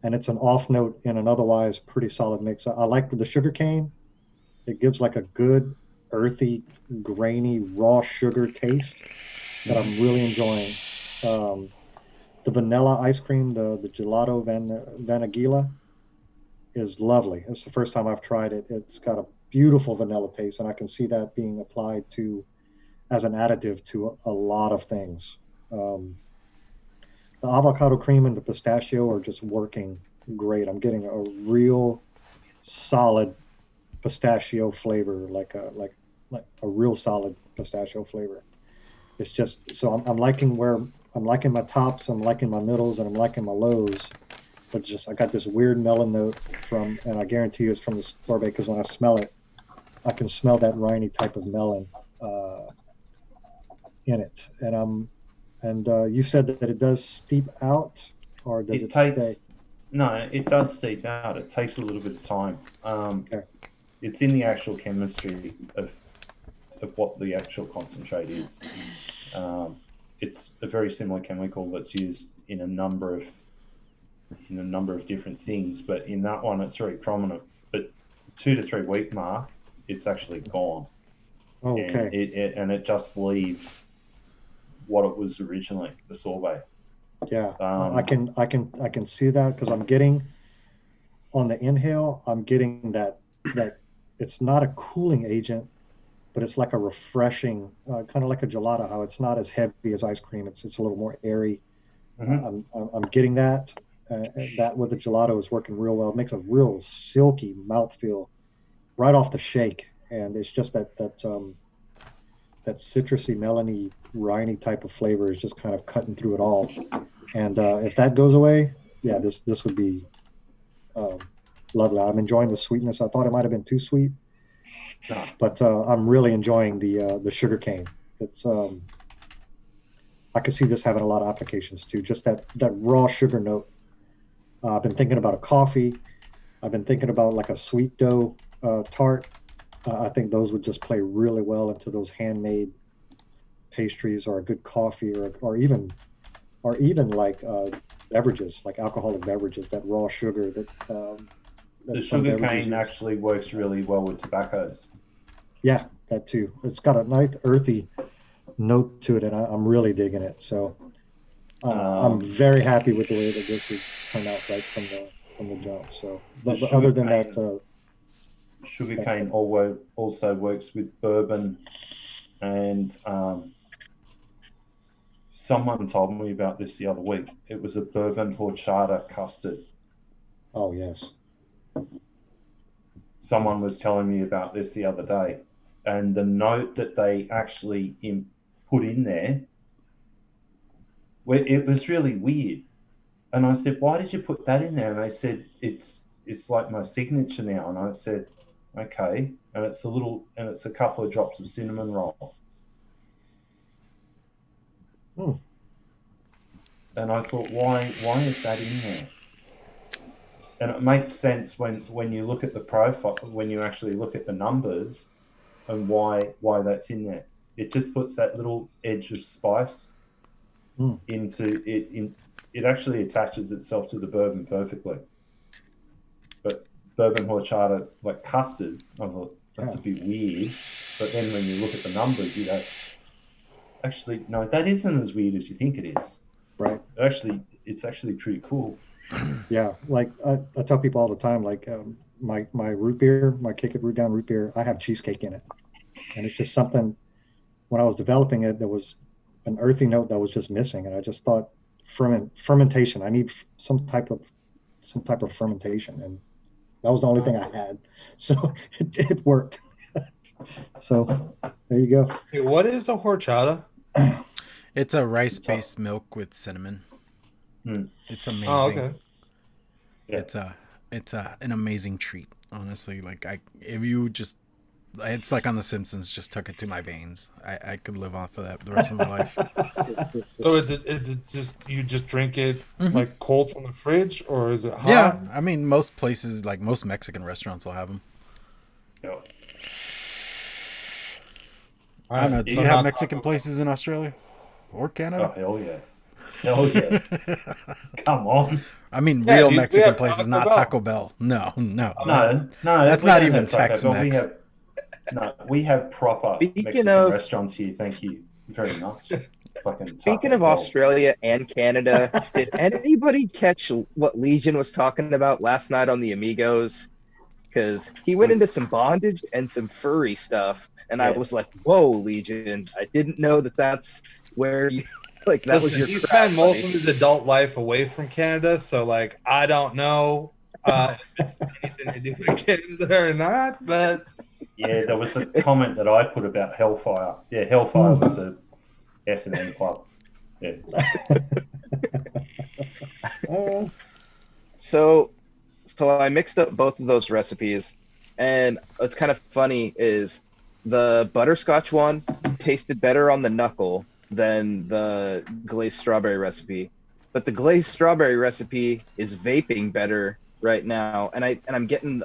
And it's an off note in an otherwise pretty solid mix. I like the sugar cane. It gives like a good earthy, grainy, raw sugar taste that I'm really enjoying. the vanilla ice cream, the gelato Vanagila, is lovely. It's the first time I've tried it. It's got a beautiful vanilla taste, and I can see that being applied to as an additive to a lot of things. The avocado cream and the pistachio are just working great. I'm getting a real solid pistachio flavor, like a real solid pistachio flavor. It's just so I'm liking my tops, I'm liking my middles, and I'm liking my lows. But just I got this weird melon note from, and I guarantee you it's from the sorbet because when I smell it, I can smell that riney type of melon in it. And you said that it does steep out, or does it stay? No, it does steep out. It takes a little bit of time. Okay. It's in the actual chemistry of what the actual concentrate is. It's a very similar chemical that's used in a number of different things, but in that one it's very prominent. But 2 to 3 week mark, it's actually gone. Oh, okay. And it just leaves what it was originally, the sorbet. Yeah, I can see that because I'm getting on the inhale. I'm getting that it's not a cooling agent, but it's like a refreshing, kind of like a gelato. How it's not as heavy as ice cream. It's a little more airy. Mm-hmm. I'm getting that. That with the gelato is working real well. It makes a real silky mouthfeel right off the shake, and it's just that citrusy, melony, briny type of flavor is just kind of cutting through it all. And if that goes away, yeah, this would be lovely. I'm enjoying the sweetness. I thought it might have been too sweet, but I'm really enjoying the sugar cane. It's I could see this having a lot of applications too. Just that raw sugar note. I've been thinking about a coffee. I've been thinking about like a sweet dough tart. I think those would just play really well into those handmade pastries, or a good coffee, or even like beverages, like alcoholic beverages. That raw sugar that the sugar cane actually works really well with tobaccos. Yeah, that too. It's got a nice earthy note to it, and I'm really digging it. So I'm very happy with the way that this has turned out right from the jump. So, but other than that, sugarcane also works with bourbon, and someone told me about this the other week. It was a bourbon horchata custard. Oh yes. Someone was telling me about this the other day, and the note that they actually put in there, it was really weird. And I said, "Why did you put that in there?" And they said, "It's like my signature now." And I said, "Okay." And it's a couple of drops of cinnamon roll. And I thought, why is that in there? And it makes sense when you look at the profile, when you actually look at the numbers, and why that's in there. It just puts that little edge of spice into it. It actually attaches itself to the bourbon perfectly. But bourbon horchata, like custard, I thought that's a bit weird. But then when you look at the numbers, you go, actually, no, that isn't as weird as you think it is. Right. It's actually pretty cool. Yeah, like I tell people all the time, like my root beer, my Kick It Root Down root beer, I have cheesecake in it, and it's just something. When I was developing it, there was an earthy note that was just missing, and I just thought fermentation. I need some type of fermentation, and that was the only thing I had, so it worked. So there you go. Hey, what is a horchata? It's a rice-based milk with cinnamon. It's amazing. Oh, okay. Yeah. It's an amazing treat, honestly. Like it's like on The Simpsons. Just took it to my veins. I could live off of that the rest of my life. So is it just you just drink it like cold from the fridge, or is it hot? Yeah, I mean most places, like most Mexican restaurants, will have them. Yeah. I don't know. Do you have Mexican places in Australia or Canada? Oh hell yeah. Hell yeah. Come on. I mean, real dude, Mexican places, not Taco Bell. No. No. That's not even Tex-Mex. We have proper Mexican restaurants here. Thank you very much. fucking Speaking Tucker of Gold. Australia and Canada, did anybody catch what Legion was talking about last night on the Amigos? Because he went into some bondage and some furry stuff, and I Yeah. was like, "Whoa, Legion! I didn't know that that's where you like that was Listen, your he crowd, spent most buddy." of his adult life away from Canada, so like I don't know if it's anything to do with Canada or not, but Yeah, there was a comment that I put about Hellfire. Yeah, Hellfire was a S&M club. Yeah. So I mixed up both of those recipes, and what's kind of funny is the butterscotch one tasted better on the knuckle than the glazed strawberry recipe. But the glazed strawberry recipe is vaping better right now, and I'm getting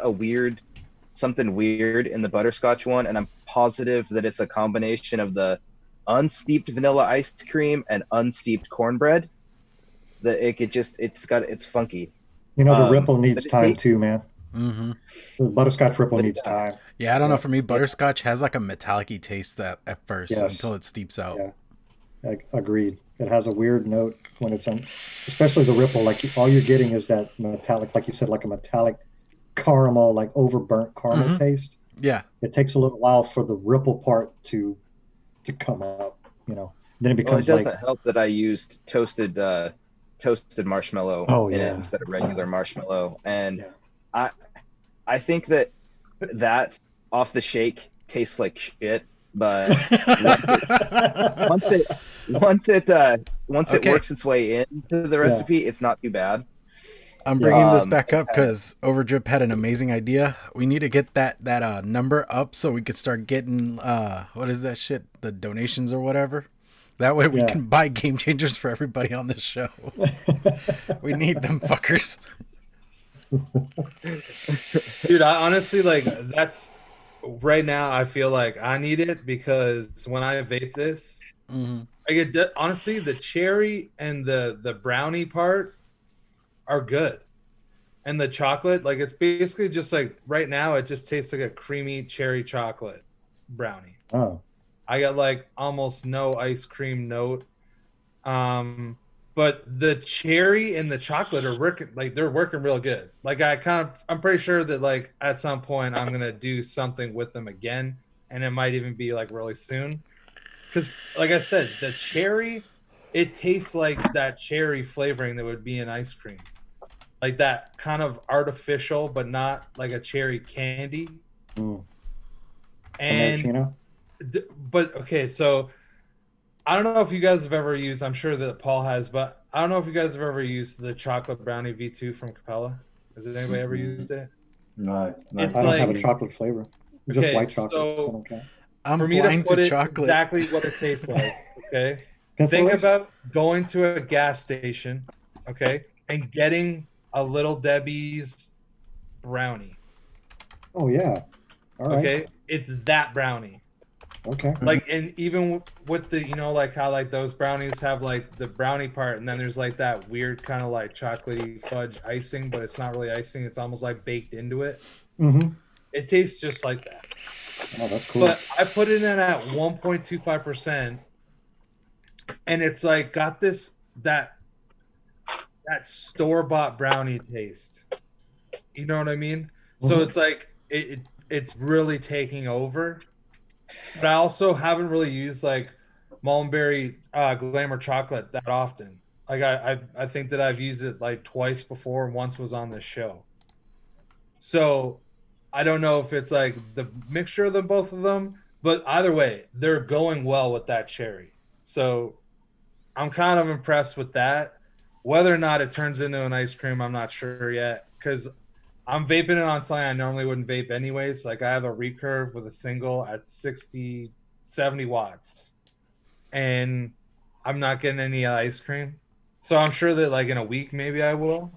something weird in the butterscotch one, and I'm positive that it's a combination of the unsteeped vanilla ice cream and unsteeped cornbread. That it's funky. You know, the ripple needs but time too, man. Mm-hmm. The butterscotch ripple But needs time. Yeah, I don't know. For me, butterscotch has like a metallic-y taste at first Yes. until it steeps out. Yeah, agreed. It has a weird note when it's on, especially the ripple. Like all you're getting is that metallic, like you said, like a metallic caramel, like overburnt caramel taste. Yeah. It takes a little while for the ripple part to come up. You know, then it becomes it doesn't help that I used toasted marshmallow in it instead of regular marshmallow, and I think that off the shake tastes like shit, but once it works its way into the recipe, it's not too bad. I'm bringing this back up because Overdrip had an amazing idea. We need to get that number up so we could start getting what is that shit? The donations or whatever. That way we can buy game changers for everybody on this show. We need them fuckers. Dude, I honestly that's right now. I feel like I need it because when I vape this, I get honestly the cherry and the brownie part are good, and the chocolate, like it's basically just like right now it just tastes like a creamy cherry chocolate brownie. Oh. I got like almost no ice cream note. But the cherry and the chocolate are working, like they're working real good. Like I'm pretty sure that like at some point I'm gonna do something with them again, and it might even be like really soon. Because like I said, the cherry, it tastes like that cherry flavoring that would be in ice cream, like that kind of artificial, but not like a cherry candy. And but okay, so I don't know if you guys have ever used, I'm sure that Paul has, but I don't know if you guys have ever used the chocolate brownie V2 from Capella. Has anybody ever used it? No. It's I don't like, have a chocolate flavor. Just white chocolate. So I'm for me blind to put to it chocolate. exactly what it tastes like, okay? Think about going to a gas station, okay, and getting a Little Debbie's brownie. Oh, yeah. All right. Okay? It's that brownie. Okay. Like, and even with the, you know, like how like those brownies have like the brownie part, and then there's like that weird kind of like chocolatey fudge icing, but it's not really icing. It's almost like baked into it. It tastes just like that. Oh, that's cool. But I put it in at 1.25%, and it's like got that store-bought brownie taste. You know what I mean? So it's like it's really taking over. But I also haven't really used like Mullenberry Glamour chocolate that often. Like I think that I've used it like twice before, and once was on this show. So I don't know if it's like the mixture of both of them, but either way, they're going well with that cherry. So I'm kind of impressed with that. Whether or not it turns into an ice cream, I'm not sure yet, because I'm vaping it on something I normally wouldn't vape anyways. Like I have a recurve with a single at 70 watts, and I'm not getting any ice cream. So I'm sure that like in a week, maybe I will.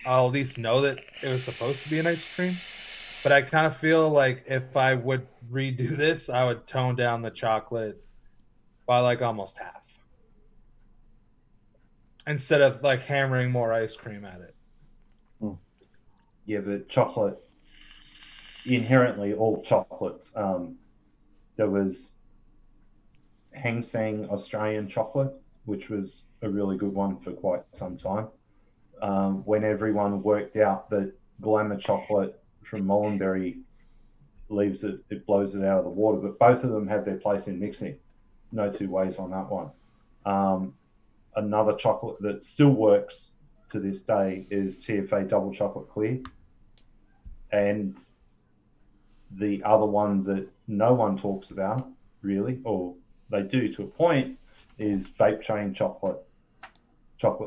I'll at least know that it was supposed to be an ice cream. But I kind of feel like if I would redo this, I would tone down the chocolate by like almost half, instead of like hammering more ice cream at it. Yeah, but chocolate, inherently all chocolates, there was Hang Seng Australian chocolate, which was a really good one for quite some time. When everyone worked out that Glamour chocolate from Mullenberry leaves it, it blows it out of the water. But both of them have their place in mixing. No two ways on that one. Another chocolate that still works to this day is TFA Double Chocolate Clear. And the other one that no one talks about, really, or they do to a point, is Vape Train Chocolate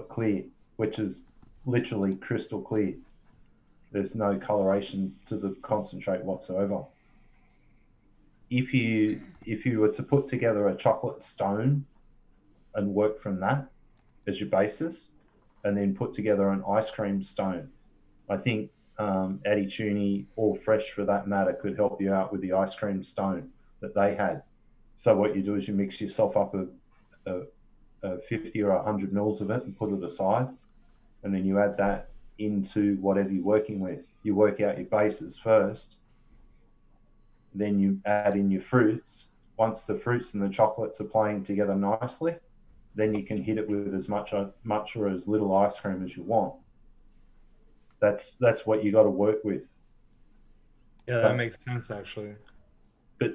Clear, which is literally crystal clear. There's no coloration to the concentrate whatsoever. If you were to put together a chocolate stone and work from that as your basis, and then put together an ice cream stone, I think Addy Tooney or Fresh for that matter could help you out with the ice cream stone that they had. So what you do is you mix yourself up a 50 or 100 mils of it and put it aside, and then you add that into whatever you're working with. You work out your bases first, then you add in your fruits. Once the fruits and the chocolates are playing together nicely, then you can hit it with as much or as little ice cream as you want. That's what you got to work with. Yeah, that makes sense actually. But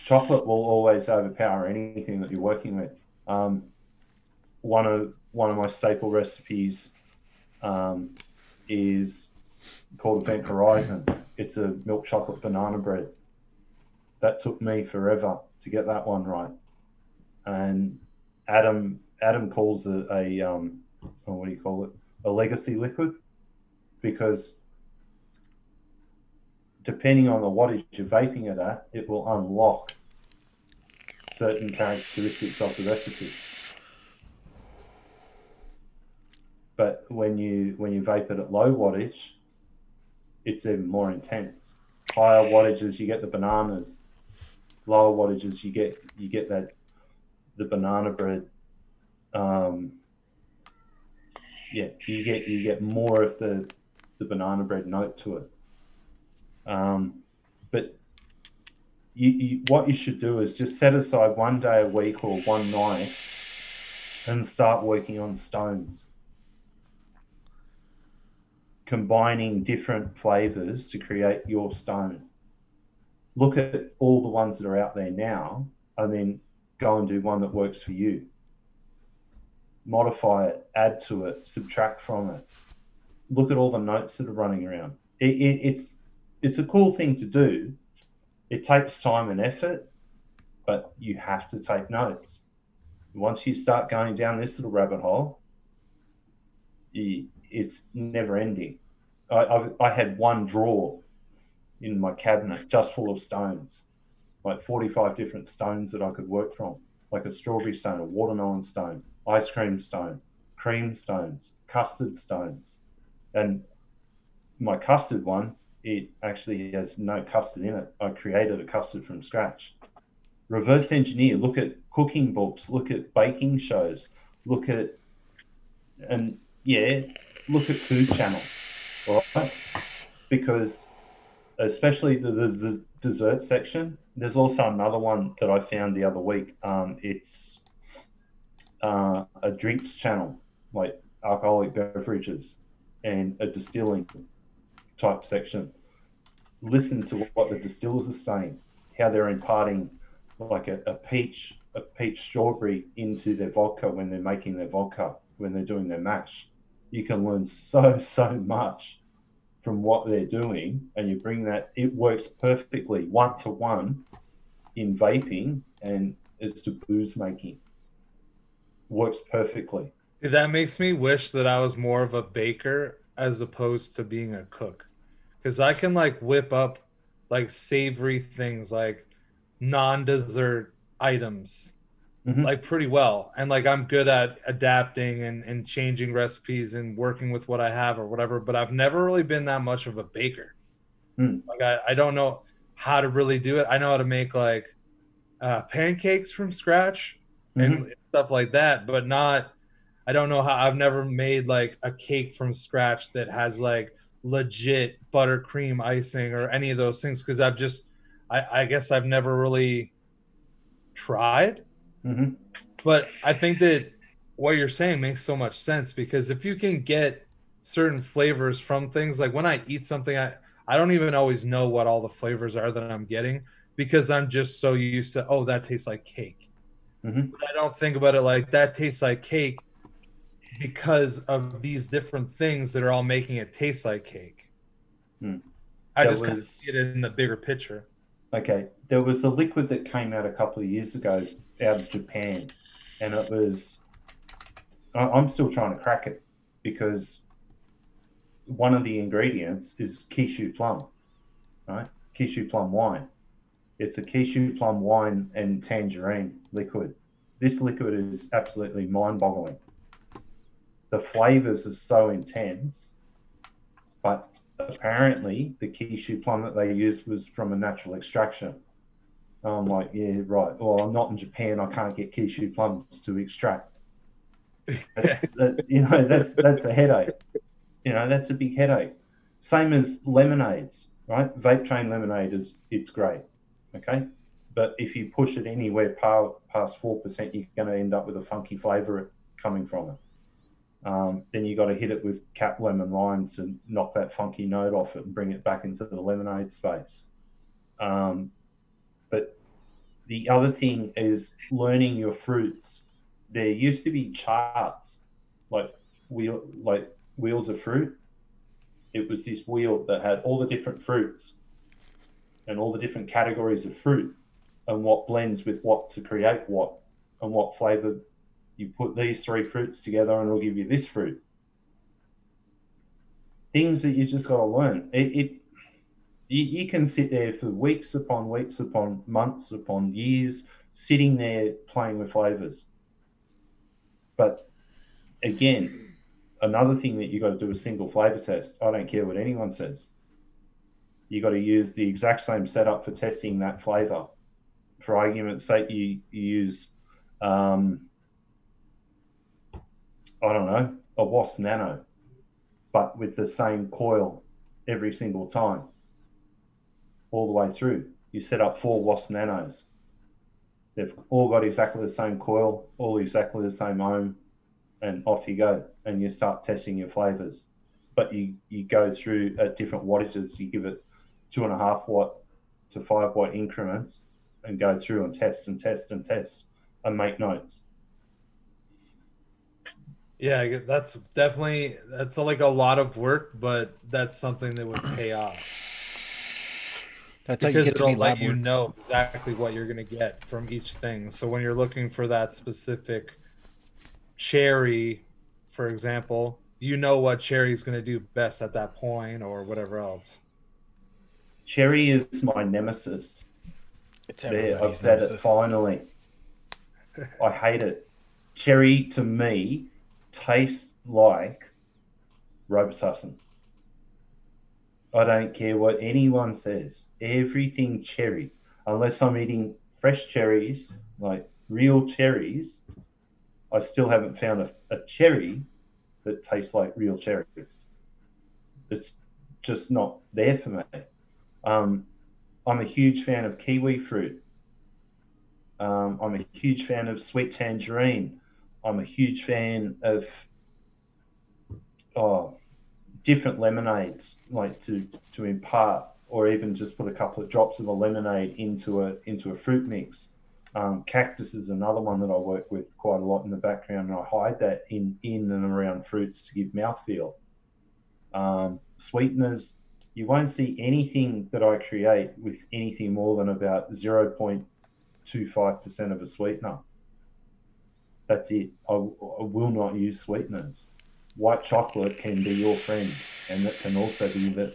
chocolate will always overpower anything that you're working with. One of my staple recipes is called Event Horizon. It's a milk chocolate banana bread. That took me forever to get that one right. And Adam calls it what do you call it? A legacy liquid, because depending on the wattage you're vaping it at, it will unlock certain characteristics of the recipe. But when you vape it at low wattage, it's even more intense. Higher wattages, you get the bananas. Lower wattages, you get that the banana bread. You get more of the banana bread note to it. But what you should do is just set aside one day a week or one night and start working on stones, combining different flavors to create your stone. Look at all the ones that are out there now, and then go and do one that works for you. Modify it, add to it, subtract from it. Look at all the notes that are running around. It's a cool thing to do. It takes time and effort, but you have to take notes. Once you start going down this little rabbit hole, it's never ending. I had one drawer in my cabinet just full of stones, like 45 different stones that I could work from, like a strawberry stone, a watermelon stone, ice cream stone, cream stones, custard stones. And my custard one, it actually has no custard in it. I created a custard from scratch. Reverse engineer, look at cooking books, look at baking shows, look at Food Channel, right? Because especially the dessert section, there's also another one that I found the other week. It's a drinks channel, like alcoholic beverages, and a distilling type section. Listen to what the distillers are saying, how they're imparting like a peach strawberry into their vodka when they're making their vodka, when they're doing their mash. You can learn so much from what they're doing, and you bring that, it works perfectly 1-to-1 in vaping and as to booze making. Works perfectly. Dude, that makes me wish that I was more of a baker as opposed to being a cook, because I can like whip up like savory things, like non-dessert items, like pretty well, and like I'm good at adapting and changing recipes and working with what I have or whatever, but I've never really been that much of a baker. Like I don't know how to really do it. I know how to make like pancakes from scratch and stuff like that, but not, I don't know how, I've never made like a cake from scratch that has like legit buttercream icing or any of those things, because I guess I've never really tried. Hmm. But I think that what you're saying makes so much sense, because if you can get certain flavors from things, like when I eat something, I don't even always know what all the flavors are that I'm getting, because I'm just so used to, oh, that tastes like cake. Hmm. But I don't think about it like that tastes like cake because of these different things that are all making it taste like cake. Mm. I There just kind of was- see it in the bigger picture. Okay, there was a liquid that came out a couple of years ago out of Japan, and it was. I'm still trying to crack it because one of the ingredients is Kishu plum, right? Kishu plum wine. It's a Kishu plum wine and tangerine liquid. This liquid is absolutely mind-boggling. The flavors are so intense, but apparently the Kishu plum that they used was from a natural extraction. I'm like, yeah, right. Well, I'm not in Japan. I can't get Kishu plums to extract. That's a headache. That's a big headache. Same as lemonades, right? Vape train lemonade it's great, okay. But if you push it anywhere past 4%, you're going to end up with a funky flavor coming from it. Then you got to hit it with cap lemon lime to knock that funky note off it and bring it back into the lemonade space. But the other thing is learning your fruits. There used to be charts, like wheels of fruit. It was this wheel that had all the different fruits and all the different categories of fruit and what blends with what to create what and what flavor. You put these three fruits together and it'll give you this fruit. Things that you just got to learn. You can sit there for weeks upon months upon years, sitting there playing with flavors. But again, another thing that you got to do is single flavor test. I don't care what anyone says. You got to use the exact same setup for testing that flavor. For argument's sake, you use, I don't know, a Wasp Nano, but with the same coil every single time, all the way through. You set up 4 Wasp Nanos. They've all got exactly the same coil, all exactly the same ohm, and off you go. And you start testing your flavors. But you go through at different wattages. You give it 2.5 watt to 5 watt increments and go through and test and test and test and make notes. Yeah, that's like a lot of work, but that's something that would pay off. That's how you Because get to it'll be let you LabWorks. know exactly what you're going to get from each thing. So when you're looking for that specific cherry, for example, you know what cherry is going to do best at that point or whatever else. Cherry is my nemesis. It's There, I've everybody's said it nemesis. finally. I hate it. Cherry, to me, tastes like Robitussin. I don't care what anyone says. Everything cherry, unless I'm eating fresh cherries, like real cherries, I still haven't found a cherry that tastes like real cherries. It's just not there for me. I'm a huge fan of kiwi fruit. I'm a huge fan of sweet tangerine. I'm a huge fan of different lemonades, like to impart, or even just put a couple of drops of a lemonade into a fruit mix. Cactus is another one that I work with quite a lot in the background, and I hide that in and around fruits to give mouthfeel. Sweeteners, you won't see anything that I create with anything more than about 0.25% of a sweetener. That's it. I will not use sweeteners. White chocolate can be your friend, and that can also be the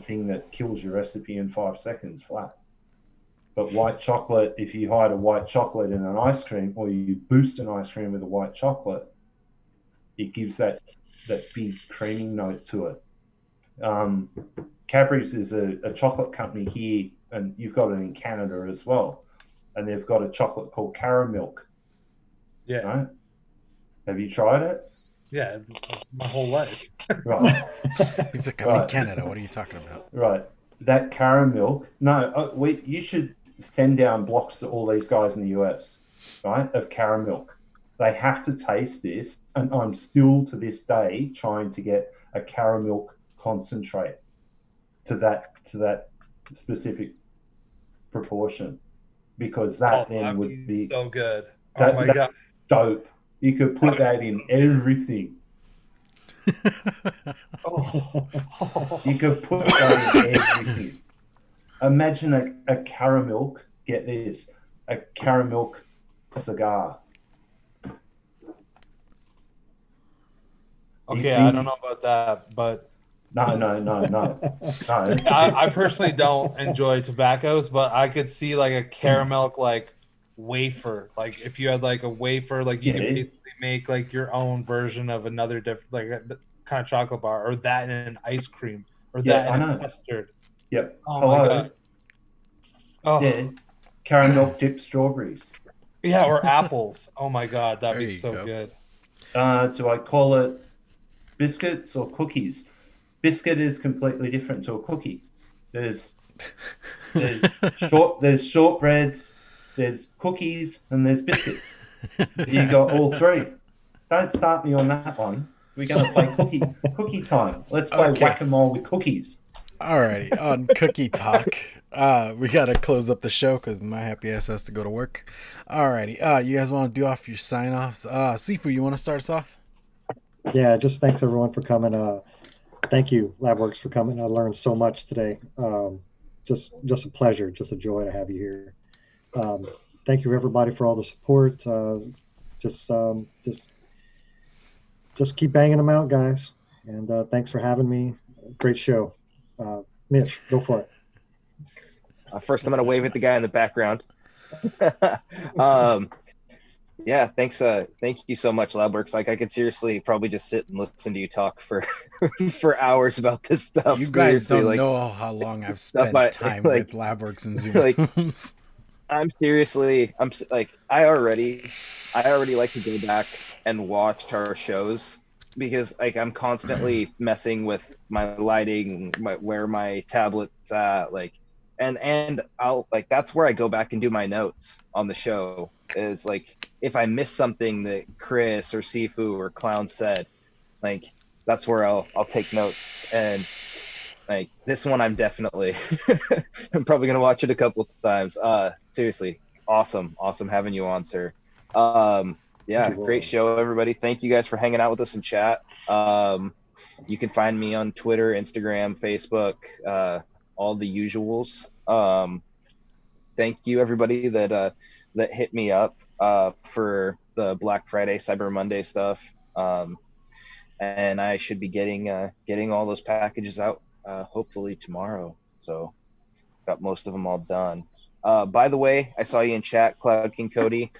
thing that kills your recipe in 5 seconds flat. But white chocolate, if you hide a white chocolate in an ice cream, or you boost an ice cream with a white chocolate, it gives that big creamy note to it. Cadbury's is a chocolate company here, and you've got it in Canada as well. And they've got a chocolate called Caramilk. Yeah. Right? Have you tried it? Yeah, my whole life. Right. He's like, I'm in Canada. What are you talking about? Right. That Caramilk. No, you should send down blocks to all these guys in the US, right, of caramel. They have to taste this, and I'm still to this day trying to get a caramel concentrate to that specific proportion, because that then would be so good. that, Oh my that's god, dope. You could put that in everything. You could put that in everything. Imagine a caramel. Get this, a caramel cigar. Okay, I don't know about that, but No. I personally don't enjoy tobaccos, but I could see like a caramel like wafer. Like if you had like a wafer, like you could basically make like your own version of another different like a kind of chocolate bar, or that in an ice cream, or that in a custard. Yep. Oh Hello. my god. Oh Yeah. Caramel dipped strawberries. yeah, or apples. Oh my god, that'd There be you so go. good. Do I call it biscuits or cookies? Biscuit is completely different to a cookie. There's shortbreads, there's cookies, and there's biscuits. You got all three. Don't start me on that one. We're going to play cookie time. Let's play whack-a-mole with cookies. Alrighty, on cookie talk, we gotta close up the show because my happy ass has to go to work. Alrighty, you guys want to do off your sign offs? Sifu, you want to start us off? Yeah, just thanks everyone for coming. Thank you, LabWorks, for coming. I learned so much today. Just a pleasure, just a joy to have you here. Thank you everybody for all the support. Just keep banging them out, guys. And thanks for having me. Great show. Mitch, go for it. First, I'm going to wave at the guy in the background. Yeah, thanks. Thank you so much, LabWorks. Like, I could seriously probably just sit and listen to you talk for for hours about this stuff. You guys seriously, don't know how long I've spent time with LabWorks and Zoom rooms. I'm like, I already like to go back and watch our shows, because like I'm constantly messing with my lighting, where my tablet's at, like, and I'll like, that's where I go back and do my notes on the show, is like, if I miss something that Chris or Sifu or Clown said, like, that's where I'll take notes. And like this one, I'm definitely I'm probably gonna watch it a couple times. Seriously, awesome having you on, sir. Yeah, great show, everybody. Thank you guys for hanging out with us in chat. You can find me on Twitter, Instagram, Facebook, all the usuals. Thank you everybody that hit me up for the Black Friday, Cyber Monday stuff. And I should be getting all those packages out hopefully tomorrow. So got most of them all done. By the way, I saw you in chat, Cloud King Cody.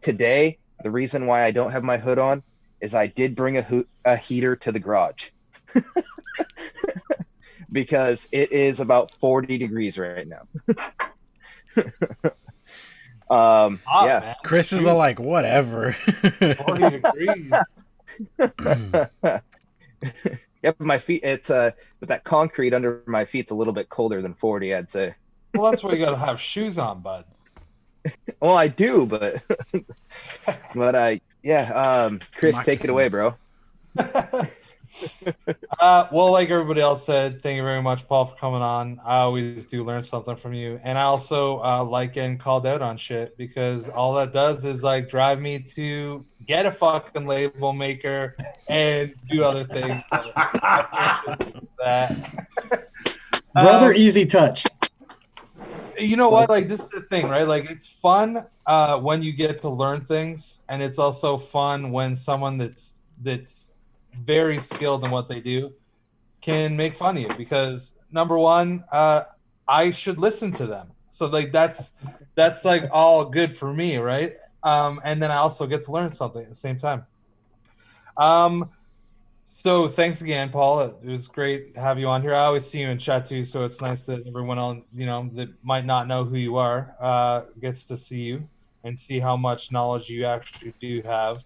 Today, the reason why I don't have my hood on is I did bring a heater to the garage. Because it is about 40 degrees right now. Yeah. Man. Chris is all like, whatever. 40 degrees. Yeah, but my feet, it's but that concrete under my feet's a little bit colder than 40, I'd say. Well, that's why you gotta have shoes on, bud. Well, I do, but yeah, Chris, take it away, bro. Well, like everybody else said, thank you very much, Paul, for coming on. I always do learn something from you, and I also like getting called out on shit, because all that does is like drive me to get a fucking label maker and do other things. That Brother, easy touch. You know what? Like, this is the thing, right? Like, it's fun when you get to learn things, and it's also fun when someone that's very skilled in what they do can make fun of you, because number one, I should listen to them. So like that's like all good for me, right? And then I also get to learn something at the same time. So thanks again, Paul. It was great to have you on here. I always see you in chat too, so it's nice that everyone on, that might not know who you are, gets to see you and see how much knowledge you actually do have.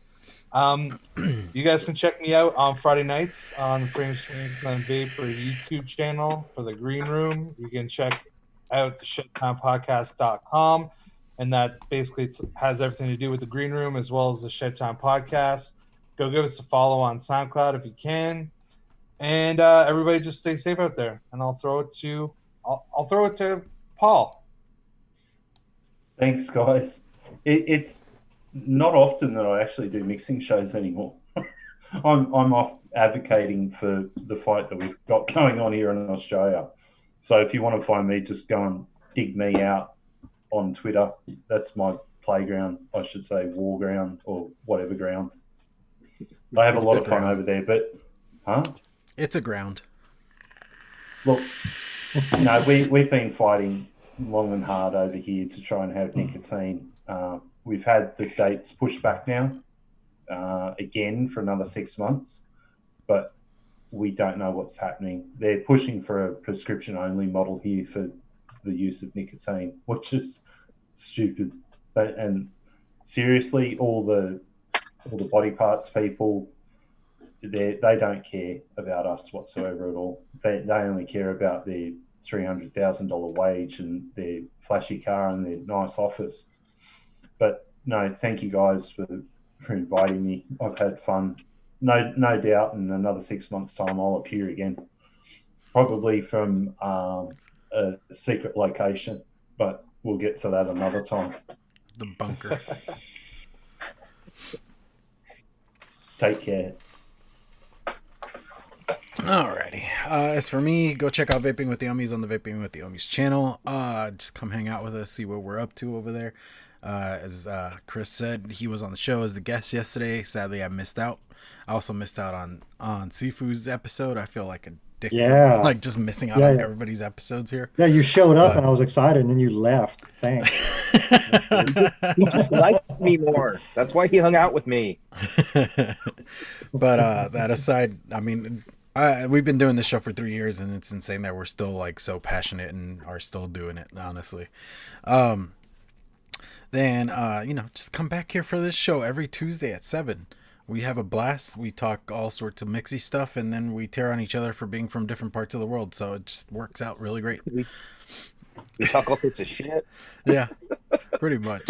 You guys can check me out on Friday nights on the Janklin Vaper YouTube channel for the Green Room. You can check out to shedtimepodcast.com. And that basically has everything to do with the Green Room as well as the Shed Time Podcast. Go give us a follow on SoundCloud if you can. And everybody just stay safe out there. And I'll throw it to Paul. Thanks, guys. It's not often that I actually do mixing shows anymore. I'm off advocating for the fight that we've got going on here in Australia. So if you want to find me, just go and dig me out on Twitter. That's my playground, I should say, war ground or whatever ground. I have a lot of fun over there, but It's a ground. Look, we've been fighting long and hard over here to try and have nicotine. We've had the dates pushed back now, again for another 6 months, but we don't know what's happening. They're pushing for a prescription-only model here for the use of nicotine, which is stupid. And seriously, all the body parts people, they don't care about us whatsoever at all. They only care about their $300,000 wage and their flashy car and their nice office. But no, thank you guys for inviting me. I've had fun. No doubt in another 6 months' time I'll appear again, probably from a secret location, but we'll get to that another time. The bunker. Take care. Alrighty. As for me, go check out Vaping with the Ohmies on the Vaping with the Ohmies channel. Just come hang out with us, see what we're up to over there. As Chris said, he was on the show as the guest yesterday. Sadly, I missed out. I also missed out on Sifu's episode. I feel like a dick. Yeah. Like just missing out on everybody's episodes here. Yeah, you showed up and I was excited, and then you left. Thanks. He just liked me more. That's why he hung out with me. But that aside, I mean, we've been doing this show for 3 years, and it's insane that we're still like so passionate and are still doing it, honestly. Then just come back here for this show every Tuesday at 7. We have a blast. We talk all sorts of mixy stuff, and then we tear on each other for being from different parts of the world. So it just works out really great. We talk all sorts of shit. Yeah, pretty much.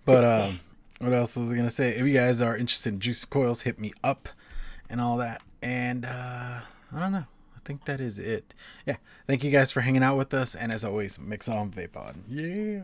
But what else was I gonna say? If you guys are interested in juice coils, hit me up and all that. And I don't know. I think that is it. Yeah. Thank you guys for hanging out with us. And as always, mix on, vape on. Yeah.